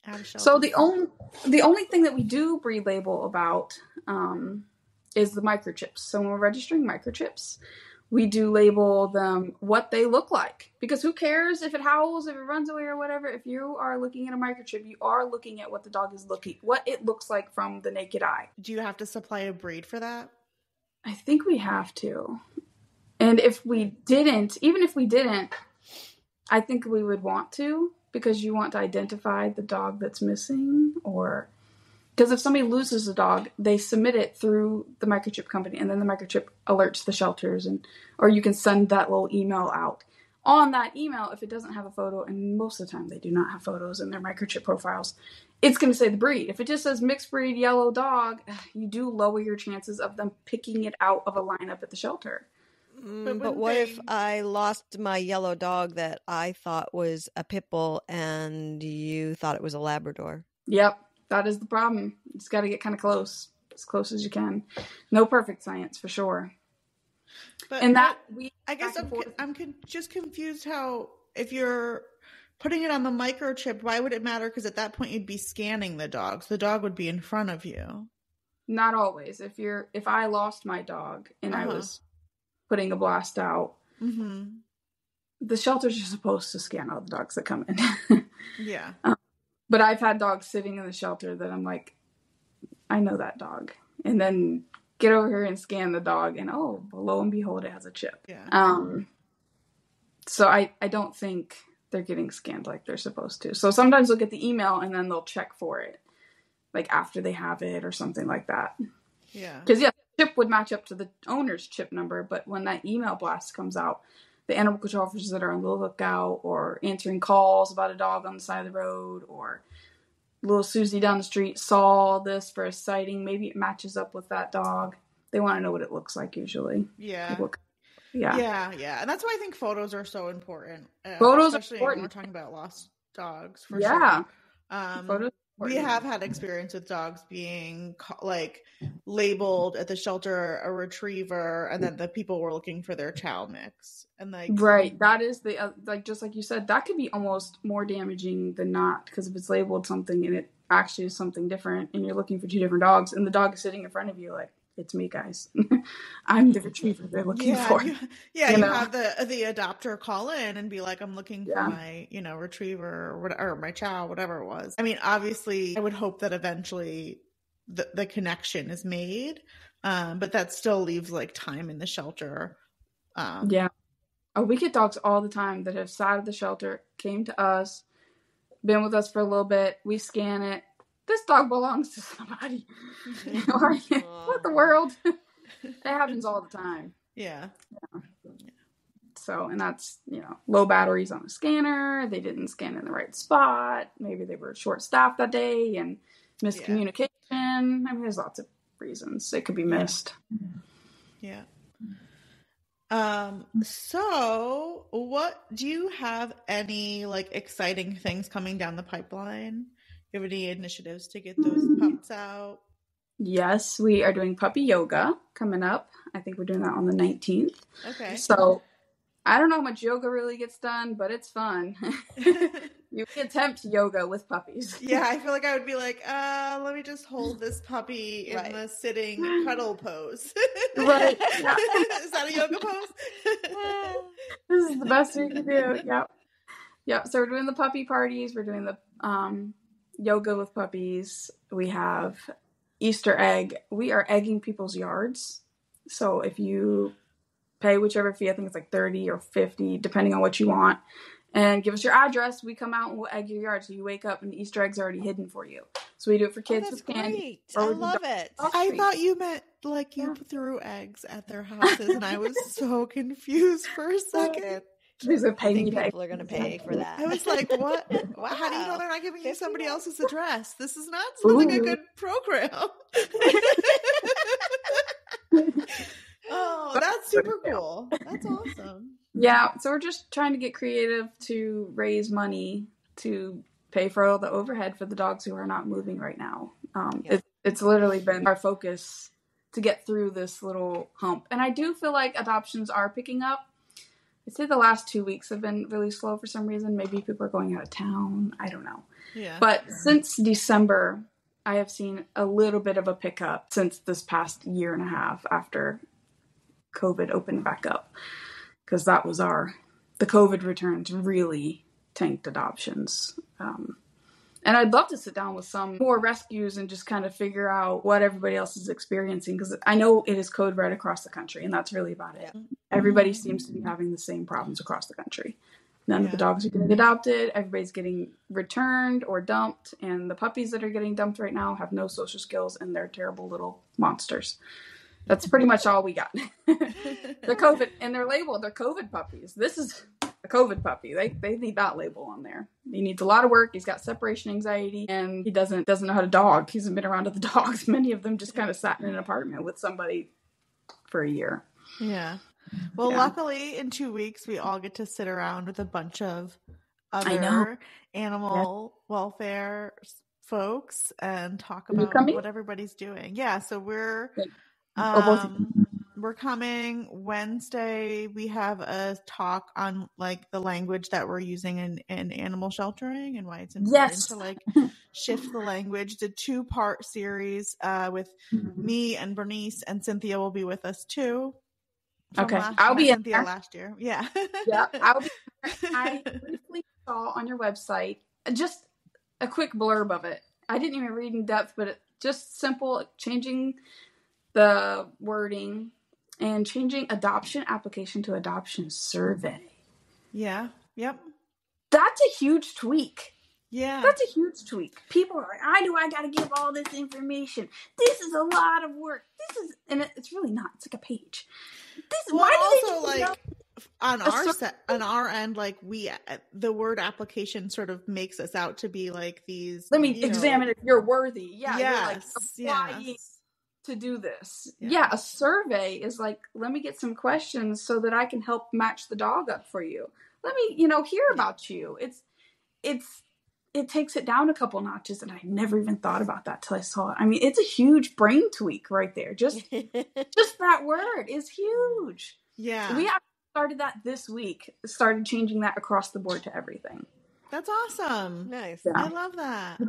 S1: of shelter.
S3: So the only thing that we do breed label about is the microchips. So when we're registering microchips, we do label them what they look like. Because who cares if it howls, if it runs away or whatever. If you are looking at a microchip, you are looking at what the dog is what it looks like from the naked eye.
S1: Do you have to supply a breed for that?
S3: I think we have to. And if we didn't, I think we would want to, because you want to identify the dog that's missing, or because if somebody loses a dog, they submit it through the microchip company, and then the microchip alerts the shelters, or you can send that little email out. On that email, if it doesn't have a photo, and most of the time they do not have photos in their microchip profiles, it's going to say the breed. If it just says mixed breed yellow dog, you do lower your chances of them picking it out of a lineup at the shelter.
S2: But what if I lost my yellow dog that I thought was a pit bull and you thought it was a Labrador?
S3: Yep, that is the problem. You just got to get kind of close, as close as you can. No perfect science, for sure.
S1: But I guess I'm just confused how, if you're putting it on the microchip, why would it matter? Because at that point you'd be scanning the dog. So the dog would be in front of you.
S3: Not always. If I lost my dog and I was putting a blast out, the shelters are supposed to scan all the dogs that come in.
S1: Yeah.
S3: But I've had dogs sitting in the shelter that I'm like, I know that dog. And then get over here and scan the dog, and lo and behold, it has a chip.
S1: Yeah.
S3: So I don't think they're getting scanned like they're supposed to. So sometimes they'll get the email and then they'll check for it, like after they have it or something like that.
S1: Yeah.
S3: Because the chip would match up to the owner's chip number, but when that email blast comes out, the animal control officers that are on the lookout or answering calls about a dog on the side of the road, or little Susie down the street saw this for a sighting, maybe it matches up with that dog. They want to know what it looks like usually.
S1: Yeah. Yeah. And that's why I think photos are so important.
S3: Photos
S1: especially
S3: are important.
S1: when we're talking about lost dogs, for
S3: sure.
S1: Photos we have had experience with dogs being like labeled at the shelter a retriever, and then the people were looking for their chow mix, and like
S3: right, that is the like, just like you said, that could be almost more damaging than not, because if it's labeled something and it actually is something different, and you're looking for two different dogs, and the dog is sitting in front of you like, it's me, guys. I'm the retriever they're looking for.
S1: You have the adopter call in and be like, I'm looking for my, retriever or my chow, whatever it was. I mean, obviously, I would hope that eventually the connection is made, but that still leaves like time in the shelter.
S3: We get dogs all the time that have sat at the shelter, came to us, been with us for a little bit. We scan it. This dog belongs to somebody. What the world? It happens all the time.
S1: Yeah.
S3: So, and that's, low batteries on the scanner. They didn't scan in the right spot. Maybe they were short-staffed that day and miscommunication. I mean, there's lots of reasons it could be missed.
S1: Yeah. So what do you have any like exciting things coming down the pipeline? Do you have any initiatives to get those pups out?
S3: Yes, we are doing puppy yoga coming up. I think we're doing that on the 19th.
S1: Okay.
S3: So I don't know how much yoga really gets done, but it's fun. You can attempt yoga with puppies.
S1: Yeah, I feel like I would be like, let me just hold this puppy in the sitting cuddle pose.
S3: Right. Yeah.
S1: Is that a yoga pose?
S3: This is the best we can do. Yep. So we're doing the puppy parties. We're doing the yoga with puppies. We have Easter egg. We are egging people's yards. So if you pay whichever fee, I think it's like 30 or 50, depending on what you want, and give us your address, we come out and we'll egg your yard. So you wake up and the Easter egg's already hidden for you. So we do it for kids with candy.
S2: I love it.
S1: I thought you meant like you threw eggs at their houses, and I was so confused for a second.
S3: There's a pay
S2: people are going to pay for that.
S1: I was like, what? Wow. How do you know they're not giving you somebody else's address? This is not like a good program. Oh, that's super cool. That's awesome.
S3: Yeah, so we're just trying to get creative to raise money to pay for all the overhead for the dogs who are not moving right now. It's literally been our focus to get through this little hump. And I do feel like adoptions are picking up. I'd say the last 2 weeks have been really slow for some reason. Maybe people are going out of town. I don't know.
S1: Yeah.
S3: But since December, I have seen a little bit of a pickup since this past year and a half after COVID opened back up. Because that was the COVID returns really tanked adoptions. And I'd love to sit down with some more rescues and just kind of figure out what everybody else is experiencing. Because I know it is code red across the country, and that's really about it. Yeah. Everybody seems to be having the same problems across the country. None of the dogs are getting adopted. Everybody's getting returned or dumped. And the puppies that are getting dumped right now have no social skills, and they're terrible little monsters. That's pretty much all we got. They're COVID, and they're labeled. They're COVID puppies. This is a COVID puppy. They need that label on there. He needs a lot of work. He's got separation anxiety, and he doesn't know how to dog. He hasn't been around other dogs. Many of them just kind of sat in an apartment with somebody for a year.
S1: Yeah. Well, luckily, in 2 weeks, we all get to sit around with a bunch of other animal welfare folks and talk about what everybody's doing. Yeah. So we're coming Wednesday. We have a talk on like the language that we're using in animal sheltering and why it's important to like shift the language. It's a 2-part series with me and Bernice, and Cynthia will be with us too.
S3: Okay, I'll be
S1: Cynthia last year. Yeah.
S3: Yeah, I'll be. I briefly saw on your website just a quick blurb of it. I didn't even read in depth, but just simple, changing the wording and changing adoption application to adoption survey.
S1: Yeah. Yep.
S3: That's a huge tweak.
S1: Yeah.
S3: That's a huge tweak. People are like, I got to give all this information. This is a lot of work. And it's really not. It's like a page.
S1: On our end, like the word application sort of makes us out to be like these.
S3: Let me examine if you're worthy. Yeah.
S1: Yes.
S3: You're like,
S1: yes.
S3: to do this. Yeah, a survey is like, let me get some questions so that I can help match the dog up for you. Let me, hear about you. It takes it down a couple notches, and I never even thought about that till I saw it. I mean, it's a huge brain tweak right there. Just that word is huge.
S1: Yeah.
S3: We actually started that this week. Started changing that across the board to everything.
S1: That's awesome.
S2: Nice.
S1: Yeah. I love that.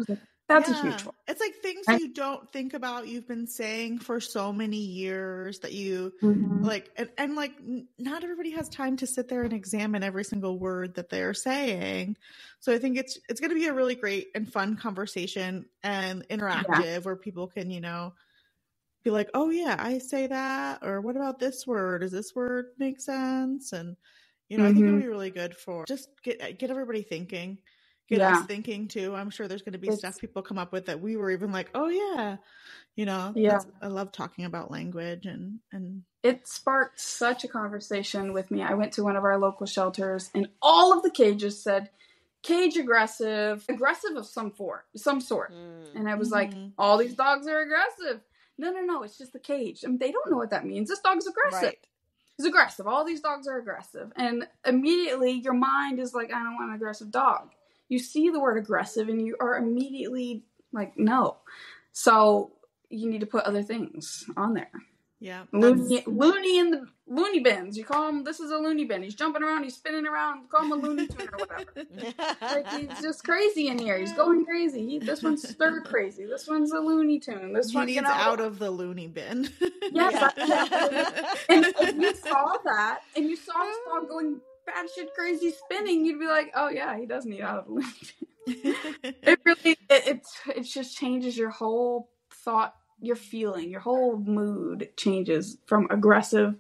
S3: That's a huge one.
S1: It's like things you don't think about, you've been saying for so many years that you like, and like not everybody has time to sit there and examine every single word that they're saying. So I think it's going to be a really great and fun conversation and interactive where people can, be like, oh yeah, I say that, or what about this word? Does this word make sense? And, I think it'll be really good for just get everybody thinking. Get us thinking too. I'm sure there's going to be stuff people come up with that we were even like, oh yeah, I love talking about language and
S3: it sparked such a conversation with me. I went to one of our local shelters and all of the cages said cage aggressive of some sort. And I was like, all these dogs are aggressive. No, it's just the cage. I mean, they don't know what that means. This dog's aggressive.
S2: Right.
S3: He's aggressive. All these dogs are aggressive. And immediately your mind is like, I don't want an aggressive dog. You see the word aggressive and you are immediately like, no. So you need to put other things on there.
S1: Yeah.
S3: Loony in the loony bins. You call him, this is a loony bin. He's jumping around. He's spinning around. Call him a loony tune or whatever. Like, he's just crazy in here. He's going crazy. This one's stir crazy. This one's a loony tune. This one
S1: needs out of the loony bin.
S3: Yes. And if you saw that and you saw this dog going batshit crazy spinning, you'd be like, oh yeah, he does need out of the loony bin. It really, it just changes your whole thought, your feeling, your whole mood changes from aggressive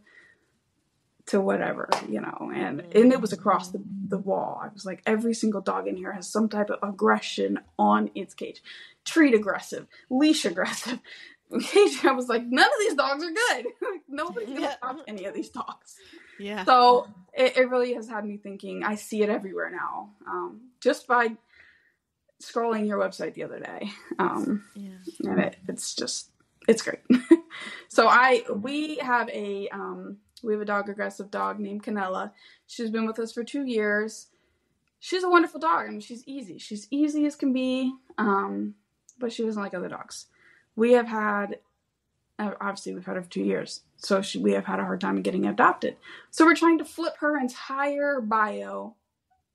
S3: to whatever, and it was across the wall. I was like, every single dog in here has some type of aggression on its cage. Treat aggressive, leash aggressive. I was like, none of these dogs are good. Nobody's going to stop any of these dogs.
S1: Yeah.
S3: So it really has had me thinking. I see it everywhere now, just by scrolling your website the other day. And it's great. So we have a dog, aggressive dog named Canella. She's been with us for 2 years. She's a wonderful dog. I mean, she's easy. She's easy as can be. But she doesn't like other dogs. We have had, obviously we've had her for 2 years. So we have had a hard time getting adopted. So we're trying to flip her entire bio.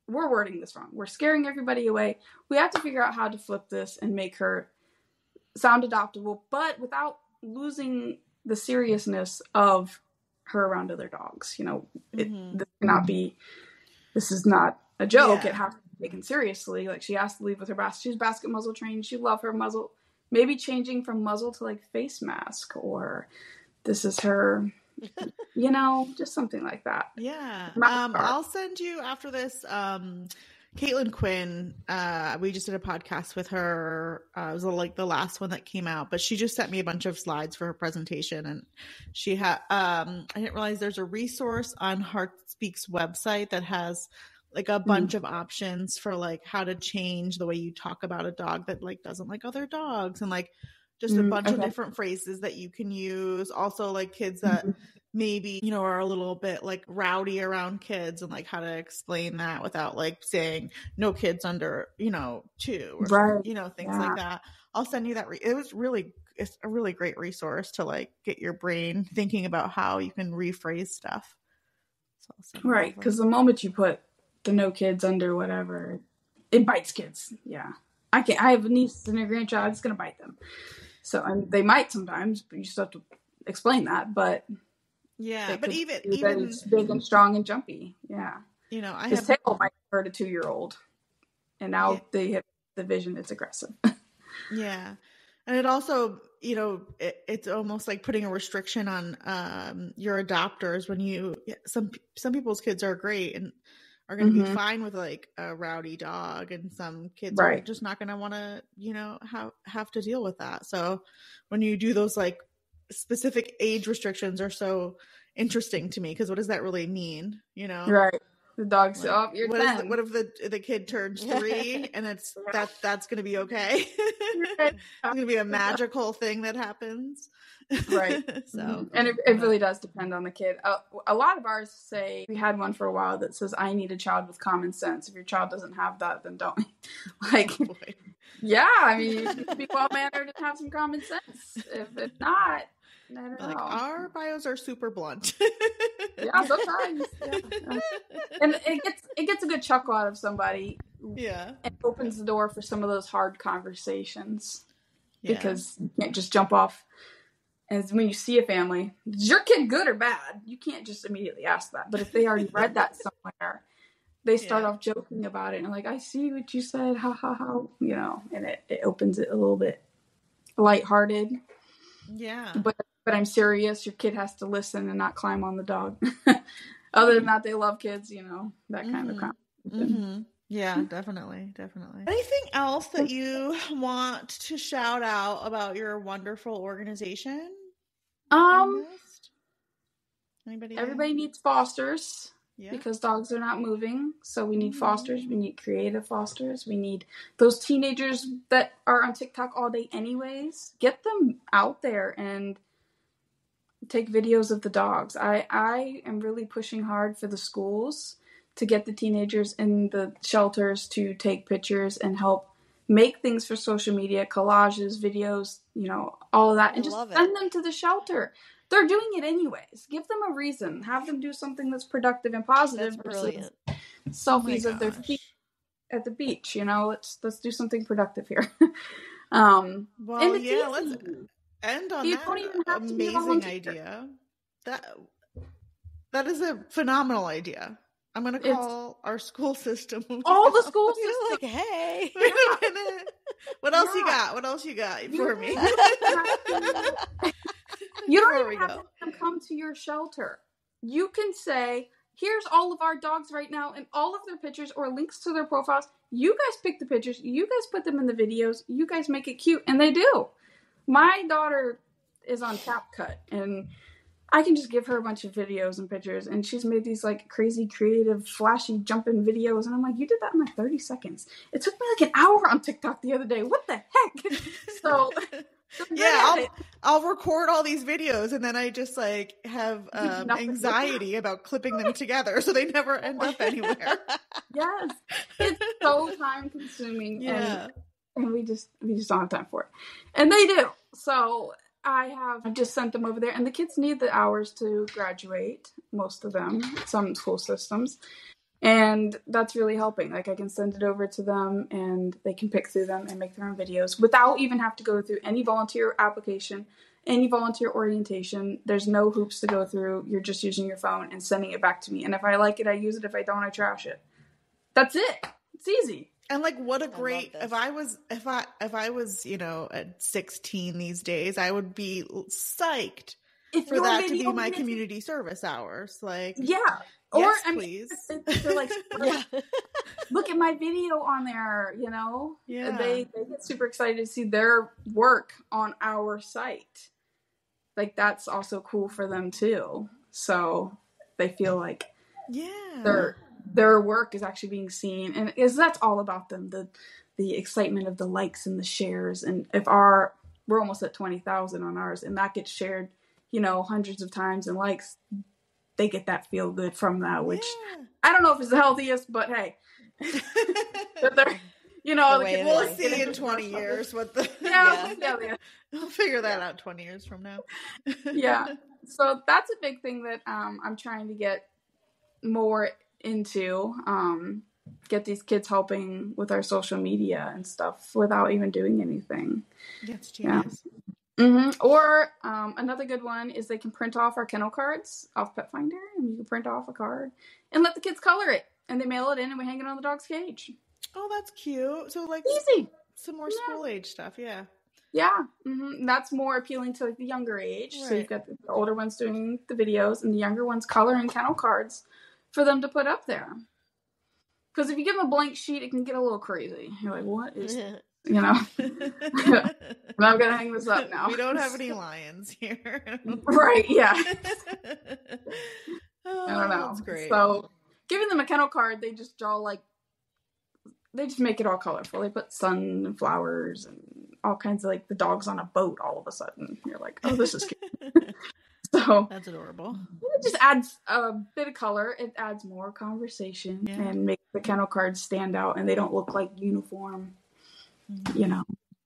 S3: We're wording this wrong. We're scaring everybody away. We have to figure out how to flip this and make her sound adoptable, but without losing the seriousness of her around other dogs. This is not a joke. It has to be taken seriously. Like, she has to leave with her basket. She's basket muzzle trained. She love her muzzle. Maybe changing from muzzle to like face mask, or this is her, just something like that.
S1: Yeah. I'll send you after this, Caitlin Quinn, we just did a podcast with her. It was like the last one that came out, but she just sent me a bunch of slides for her presentation, and she had, I didn't realize there's a resource on HeartSpeak's website that has like a bunch of options for like how to change the way you talk about a dog that like doesn't like other dogs, and like just a bunch of different phrases that you can use. Also like kids that maybe, are a little bit like rowdy around kids, and like how to explain that without like saying no kids under, 2 or, things like that. I'll send you that. It's a really great resource to like get your brain thinking about how you can rephrase stuff. So
S3: right. Because the moment you put the no kids under whatever, it bites kids. Yeah. I have a niece and a grandchild. It's going to bite them. So they might sometimes, but you still have to explain that. But
S1: yeah, but even
S3: it's big and strong and jumpy. Yeah.
S1: His
S3: tail might hurt a 2-year-old, and now they have the vision. It's aggressive.
S1: Yeah. And it also, it's almost like putting a restriction on your adopters when some people's kids are great and are going to be fine with like a rowdy dog, and some kids are just not going to want to, have to deal with that. So when you do those like specific age restrictions are so interesting to me, because what does that really mean?
S3: Right. The dog's,
S1: Like,
S3: oh, you're 10.
S1: what if the kid turns 3 and it's that's going to be okay? It's going to be a magical thing that happens.
S3: Right.
S1: So,
S3: and it really does depend on the kid. A lot of ours say, we had one for a while that says, I need a child with common sense. If your child doesn't have that, then don't. Like, yeah, I mean, you should be well-mannered and have some common sense. If not, I don't know.
S1: Our bios are super blunt.
S3: Yeah, sometimes. Yeah. And it gets a good chuckle out of somebody.
S1: Yeah.
S3: It opens the door for some of those hard conversations. Because you can't just jump off. As when you see a family, is your kid good or bad? You can't just immediately ask that. But if they already read that somewhere, they start off joking about it and like, I see what you said, ha ha ha, you know, and it opens it a little bit lighthearted.
S1: Yeah.
S3: But I'm serious. Your kid has to listen and not climb on the dog. Other than that, they love kids, you know, that kind of conversation.
S1: Mm-hmm. Yeah, definitely. Anything else that you want to shout out about your wonderful organization?
S3: Everybody needs fosters because dogs are not moving. So we need fosters. We need creative fosters. We need those teenagers that are on TikTok all day anyways. Get them out there and take videos of the dogs. I am really pushing hard for the schools to get the teenagers in the shelters to take pictures and help make things for social media, collages, videos, you know, all of that. And just send them to the shelter. They're doing it anyways. Give them a reason. Have them do something that's productive and positive.
S2: That's brilliant.
S3: Selfies of their feet at the beach, you know, let's do something productive here.
S1: Well, yeah, let's end on that amazing idea. That is a phenomenal idea. I'm going to call our school system.
S3: All the school systems.
S2: Like, hey.
S1: Wait a minute. What else you got? What else you got for me?
S3: You don't even have them come to your shelter. You can say, here's all of our dogs right now and all of their pictures or links to their profiles. You guys pick the pictures. You guys put them in the videos. You guys make it cute. And they do. My daughter is on CapCut and I can just give her a bunch of videos and pictures, and she's made these like crazy, creative, flashy, jumping videos, and I'm like, you did that in like 30 seconds. It took me like an hour on TikTok the other day. What the heck? So
S1: yeah, I'll record all these videos, and then I just like have anxiety about clipping them together, so they never end up anywhere.
S3: Yes, it's so time consuming, and we just don't have time for it, and they do. So I've just sent them over there, and the kids need the hours to graduate, most of them, some school systems, and that's really helping. Like, I can send it over to them, and they can pick through them and make their own videos without even have to go through any volunteer application, any volunteer orientation. There's no hoops to go through. You're just using your phone and sending it back to me, and if I like it, I use it. If I don't, I trash it. That's it. It's easy.
S1: And like, what a great, if I was, you know, at 16 these days, I would be psyched for that to be my community service hours. Like, yes, or please.
S3: They're like, look at my video on there, you know? Yeah. They get super excited to see their work on our site. Like, that's also cool for them too. So they feel like their work is actually being seen, and that's all about them, the excitement of the likes and the shares. And if we're almost at 20,000 on ours, and that gets shared, you know, hundreds of times and likes, they get that feel good from that, which I don't know if it's the healthiest, but hey, you know,
S1: we'll see in 20 years what the we'll figure that out 20 years from now.
S3: So that's a big thing that I'm trying to get more into, get these kids helping with our social media and stuff without even doing anything.
S1: That's genius.
S3: Or another good one is they can print off our kennel cards off Pet Finder, and you can print off a card and let the kids color it, and they mail it in, and we hang it on the dog's cage.
S1: Oh, that's cute. So like
S3: easy,
S1: some more school age stuff.
S3: That's more appealing to like the younger age. So you've got the older ones doing the videos and the younger ones coloring kennel cards for them to put up there. Because if you give them a blank sheet, it can get a little crazy. You're like, what is, you know? I'm not going to hang this up now.
S1: We don't have any lions here.
S3: Right, yeah.
S1: I
S3: don't know.
S1: That's great.
S3: So giving them a kennel card, they just draw like, they just make it all colorful. They put sun and flowers and all kinds of like the dogs on a boat all of a sudden. You're like, oh, this is cute. So
S1: that's adorable.
S3: It just adds a bit of color. It adds more conversation and makes the kennel cards stand out, and they don't look like uniform,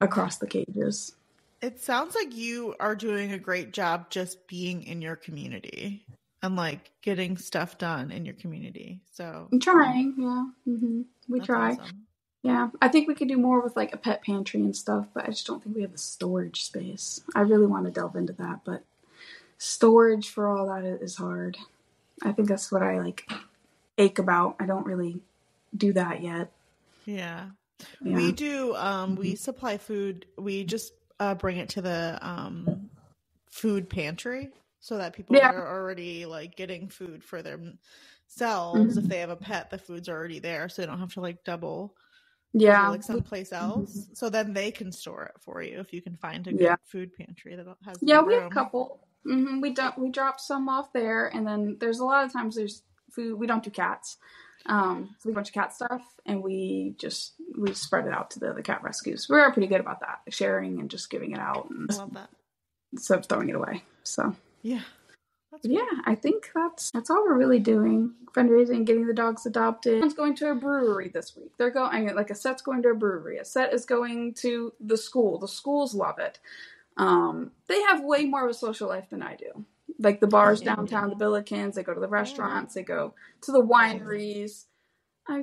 S3: across the cages.
S1: It sounds like you are doing a great job just being in your community and like getting stuff done in your community. So
S3: I'm trying, yeah. Mm-hmm. We try.
S1: Awesome.
S3: Yeah, I think we could do more with like a pet pantry and stuff, but I just don't think we have the storage space. I really want to delve into that, but storage for all that is hard. I think that's what I like ache about. I don't really do that yet.
S1: Yeah. We do. We supply food. We just bring it to the food pantry so that people are already like getting food for themselves. If they have a pet, the food's already there, so they don't have to like double. Like someplace else. So then they can store it for you if you can find a good food pantry that has
S3: we have a couple. We drop some off there, and then there's a lot of times there's food. We don't do cats. So we do a bunch of cat stuff, and we spread it out to the other cat rescues. We're pretty good about that, sharing and just giving it out. And
S1: I love that.
S3: Instead of throwing it away. So
S1: yeah.
S3: I think that's all we're really doing. Fundraising, getting the dogs adopted. One's going to a brewery this week. They're going, like a set's going to a brewery. A set is going to the school. The schools love it. They have way more of a social life than I do. Like the bars downtown, the Billikens, they go to the restaurants, they go to the wineries.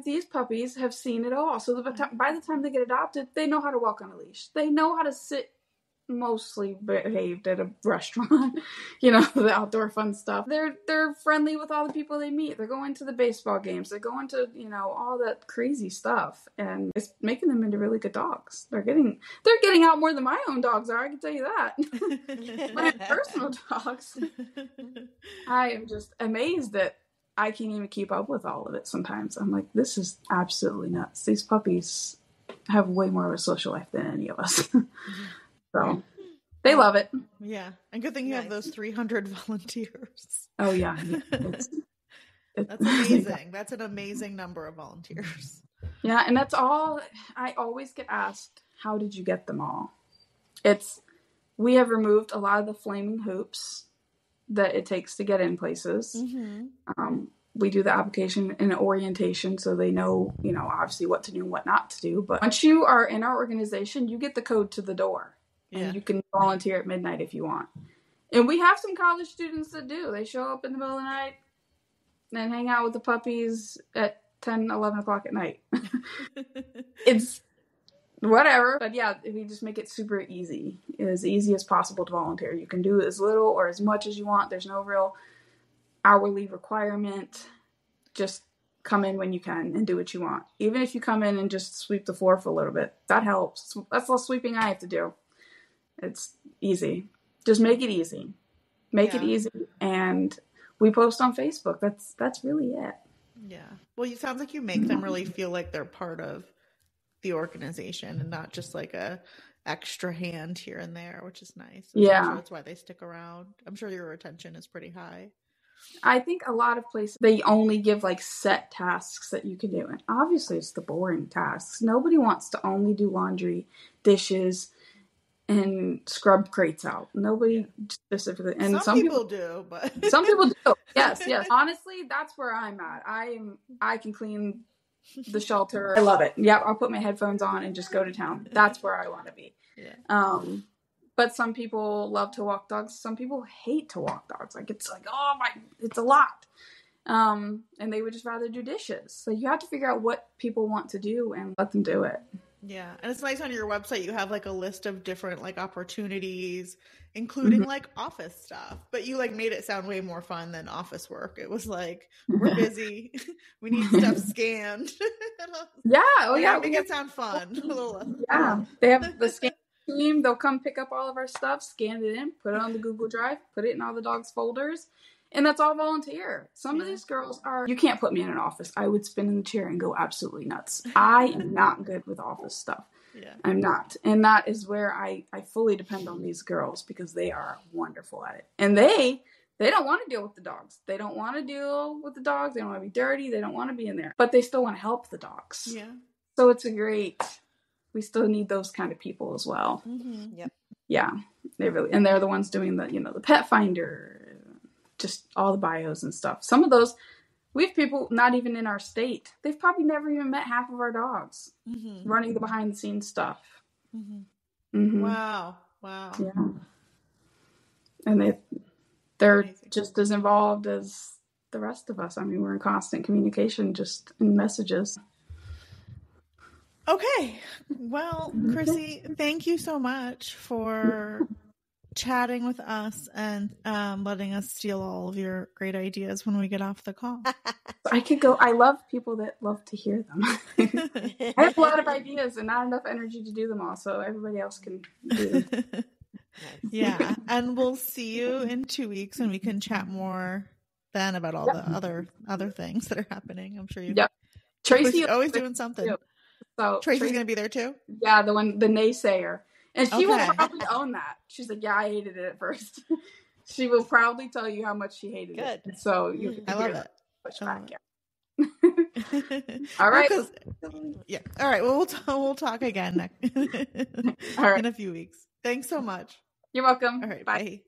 S3: These puppies have seen it all. So by the time they get adopted, they know how to walk on a leash. They know how to sit mostly behaved at a restaurant, the outdoor fun stuff. They're friendly with all the people they meet. They're going to the baseball games. They're going to, all that crazy stuff, and it's making them into really good dogs. They're getting out more than my own dogs are. I can tell you that. My personal dogs. I am just amazed that I can't even keep up with all of it. Sometimes I'm like, this is absolutely nuts. These puppies have way more of a social life than any of us. So they love it.
S1: Yeah. And good thing you have those 300 volunteers.
S3: Oh, yeah.
S1: That's amazing. That's an amazing number of volunteers.
S3: Yeah. And that's all. I always get asked, how did you get them all? We have removed a lot of the flaming hoops that it takes to get in places. Mm-hmm. We do the application and orientation so they know, obviously what to do and what not to do. But once you are in our organization, you get the code to the door. And you can volunteer at midnight if you want. And we have some college students that do. They show up in the middle of the night and hang out with the puppies at 10, 11 o'clock at night. It's whatever. But yeah, we just make it super easy. As easy as possible to volunteer. You can do as little or as much as you want. There's no real hourly requirement. Just come in when you can and do what you want. Even if you come in and just sweep the floor for a little bit, that helps. That's less sweeping I have to do. It's easy. Just make it easy. Make it easy. And we post on Facebook. That's really it.
S1: Yeah. Well, it sounds like you make them really feel like they're part of the organization and not just like a extra hand here and there, which is nice. I'm sure that's why they stick around. I'm sure your retention is pretty high.
S3: I think a lot of places, they only give like set tasks that you can do. And obviously it's the boring tasks. Nobody wants to only do laundry, dishes, and scrub crates out. Nobody specifically. And some people do, but some people do. Yes. Honestly, that's where I'm at. I can clean the shelter. I love it. Yep. I'll put my headphones on and just go to town. That's where I want to be. Yeah. But some people love to walk dogs. Some people hate to walk dogs. Like it's like, it's a lot. And they would just rather do dishes. So you have to figure out what people want to do and let them do it.
S1: Yeah. And it's nice on your website. You have like a list of different like opportunities, including like office stuff, but you like made it sound way more fun than office work. It was like, we're busy. We need stuff scanned.
S3: Yeah. Oh yeah.
S1: Make it sound fun.
S3: Yeah. They have the scan team. They'll come pick up all of our stuff, scan it in, put it on the Google Drive, put it in all the dogs' folders. And that's all volunteer. Some of these girls you can't put me in an office. I would spin in the chair and go absolutely nuts. I am not good with office stuff. Yeah. I'm not. And that is where I fully depend on these girls because they are wonderful at it. And they They don't want to deal with the dogs. They don't want to deal with the dogs. They don't want to be dirty. They don't want to be in there. But they still want to help the dogs.
S1: Yeah.
S3: So it's we still need those kind of people as well.
S2: Mm-hmm. Yep.
S3: Yeah. And they're the ones doing the, the pet finder, just all the bios and stuff. Some of those, we have people not even in our state. They've probably never even met half of our dogs running the behind the scenes stuff.
S1: Mm-hmm.
S3: Mm-hmm.
S1: Wow.
S3: Yeah. And they're
S1: amazing.
S3: Just as involved as the rest of us. I mean, we're in constant communication, just in messages.
S1: Okay. Well, Chrissy, thank you so much for chatting with us and letting us steal all of your great ideas when we get off the call.
S3: I love people that love to hear them. I have a lot of ideas and not enough energy to do them all, so everybody else can do them.
S1: Yeah, and we'll see you in 2 weeks and we can chat more then about all the other things that are happening. I'm sure you.
S3: Yep. Tracy's
S1: always doing something.
S3: Too. So
S1: Tracy's gonna be there too.
S3: Yeah, the naysayer, and she will probably own that. She's like, "Yeah, I hated it at first." She will probably tell you how much she hated it. So
S1: I love it.
S3: All right.
S1: Yeah. All right. Well, we'll talk again
S3: All right.
S1: in a few weeks. Thanks so much.
S3: You're welcome.
S1: All right.
S3: Bye.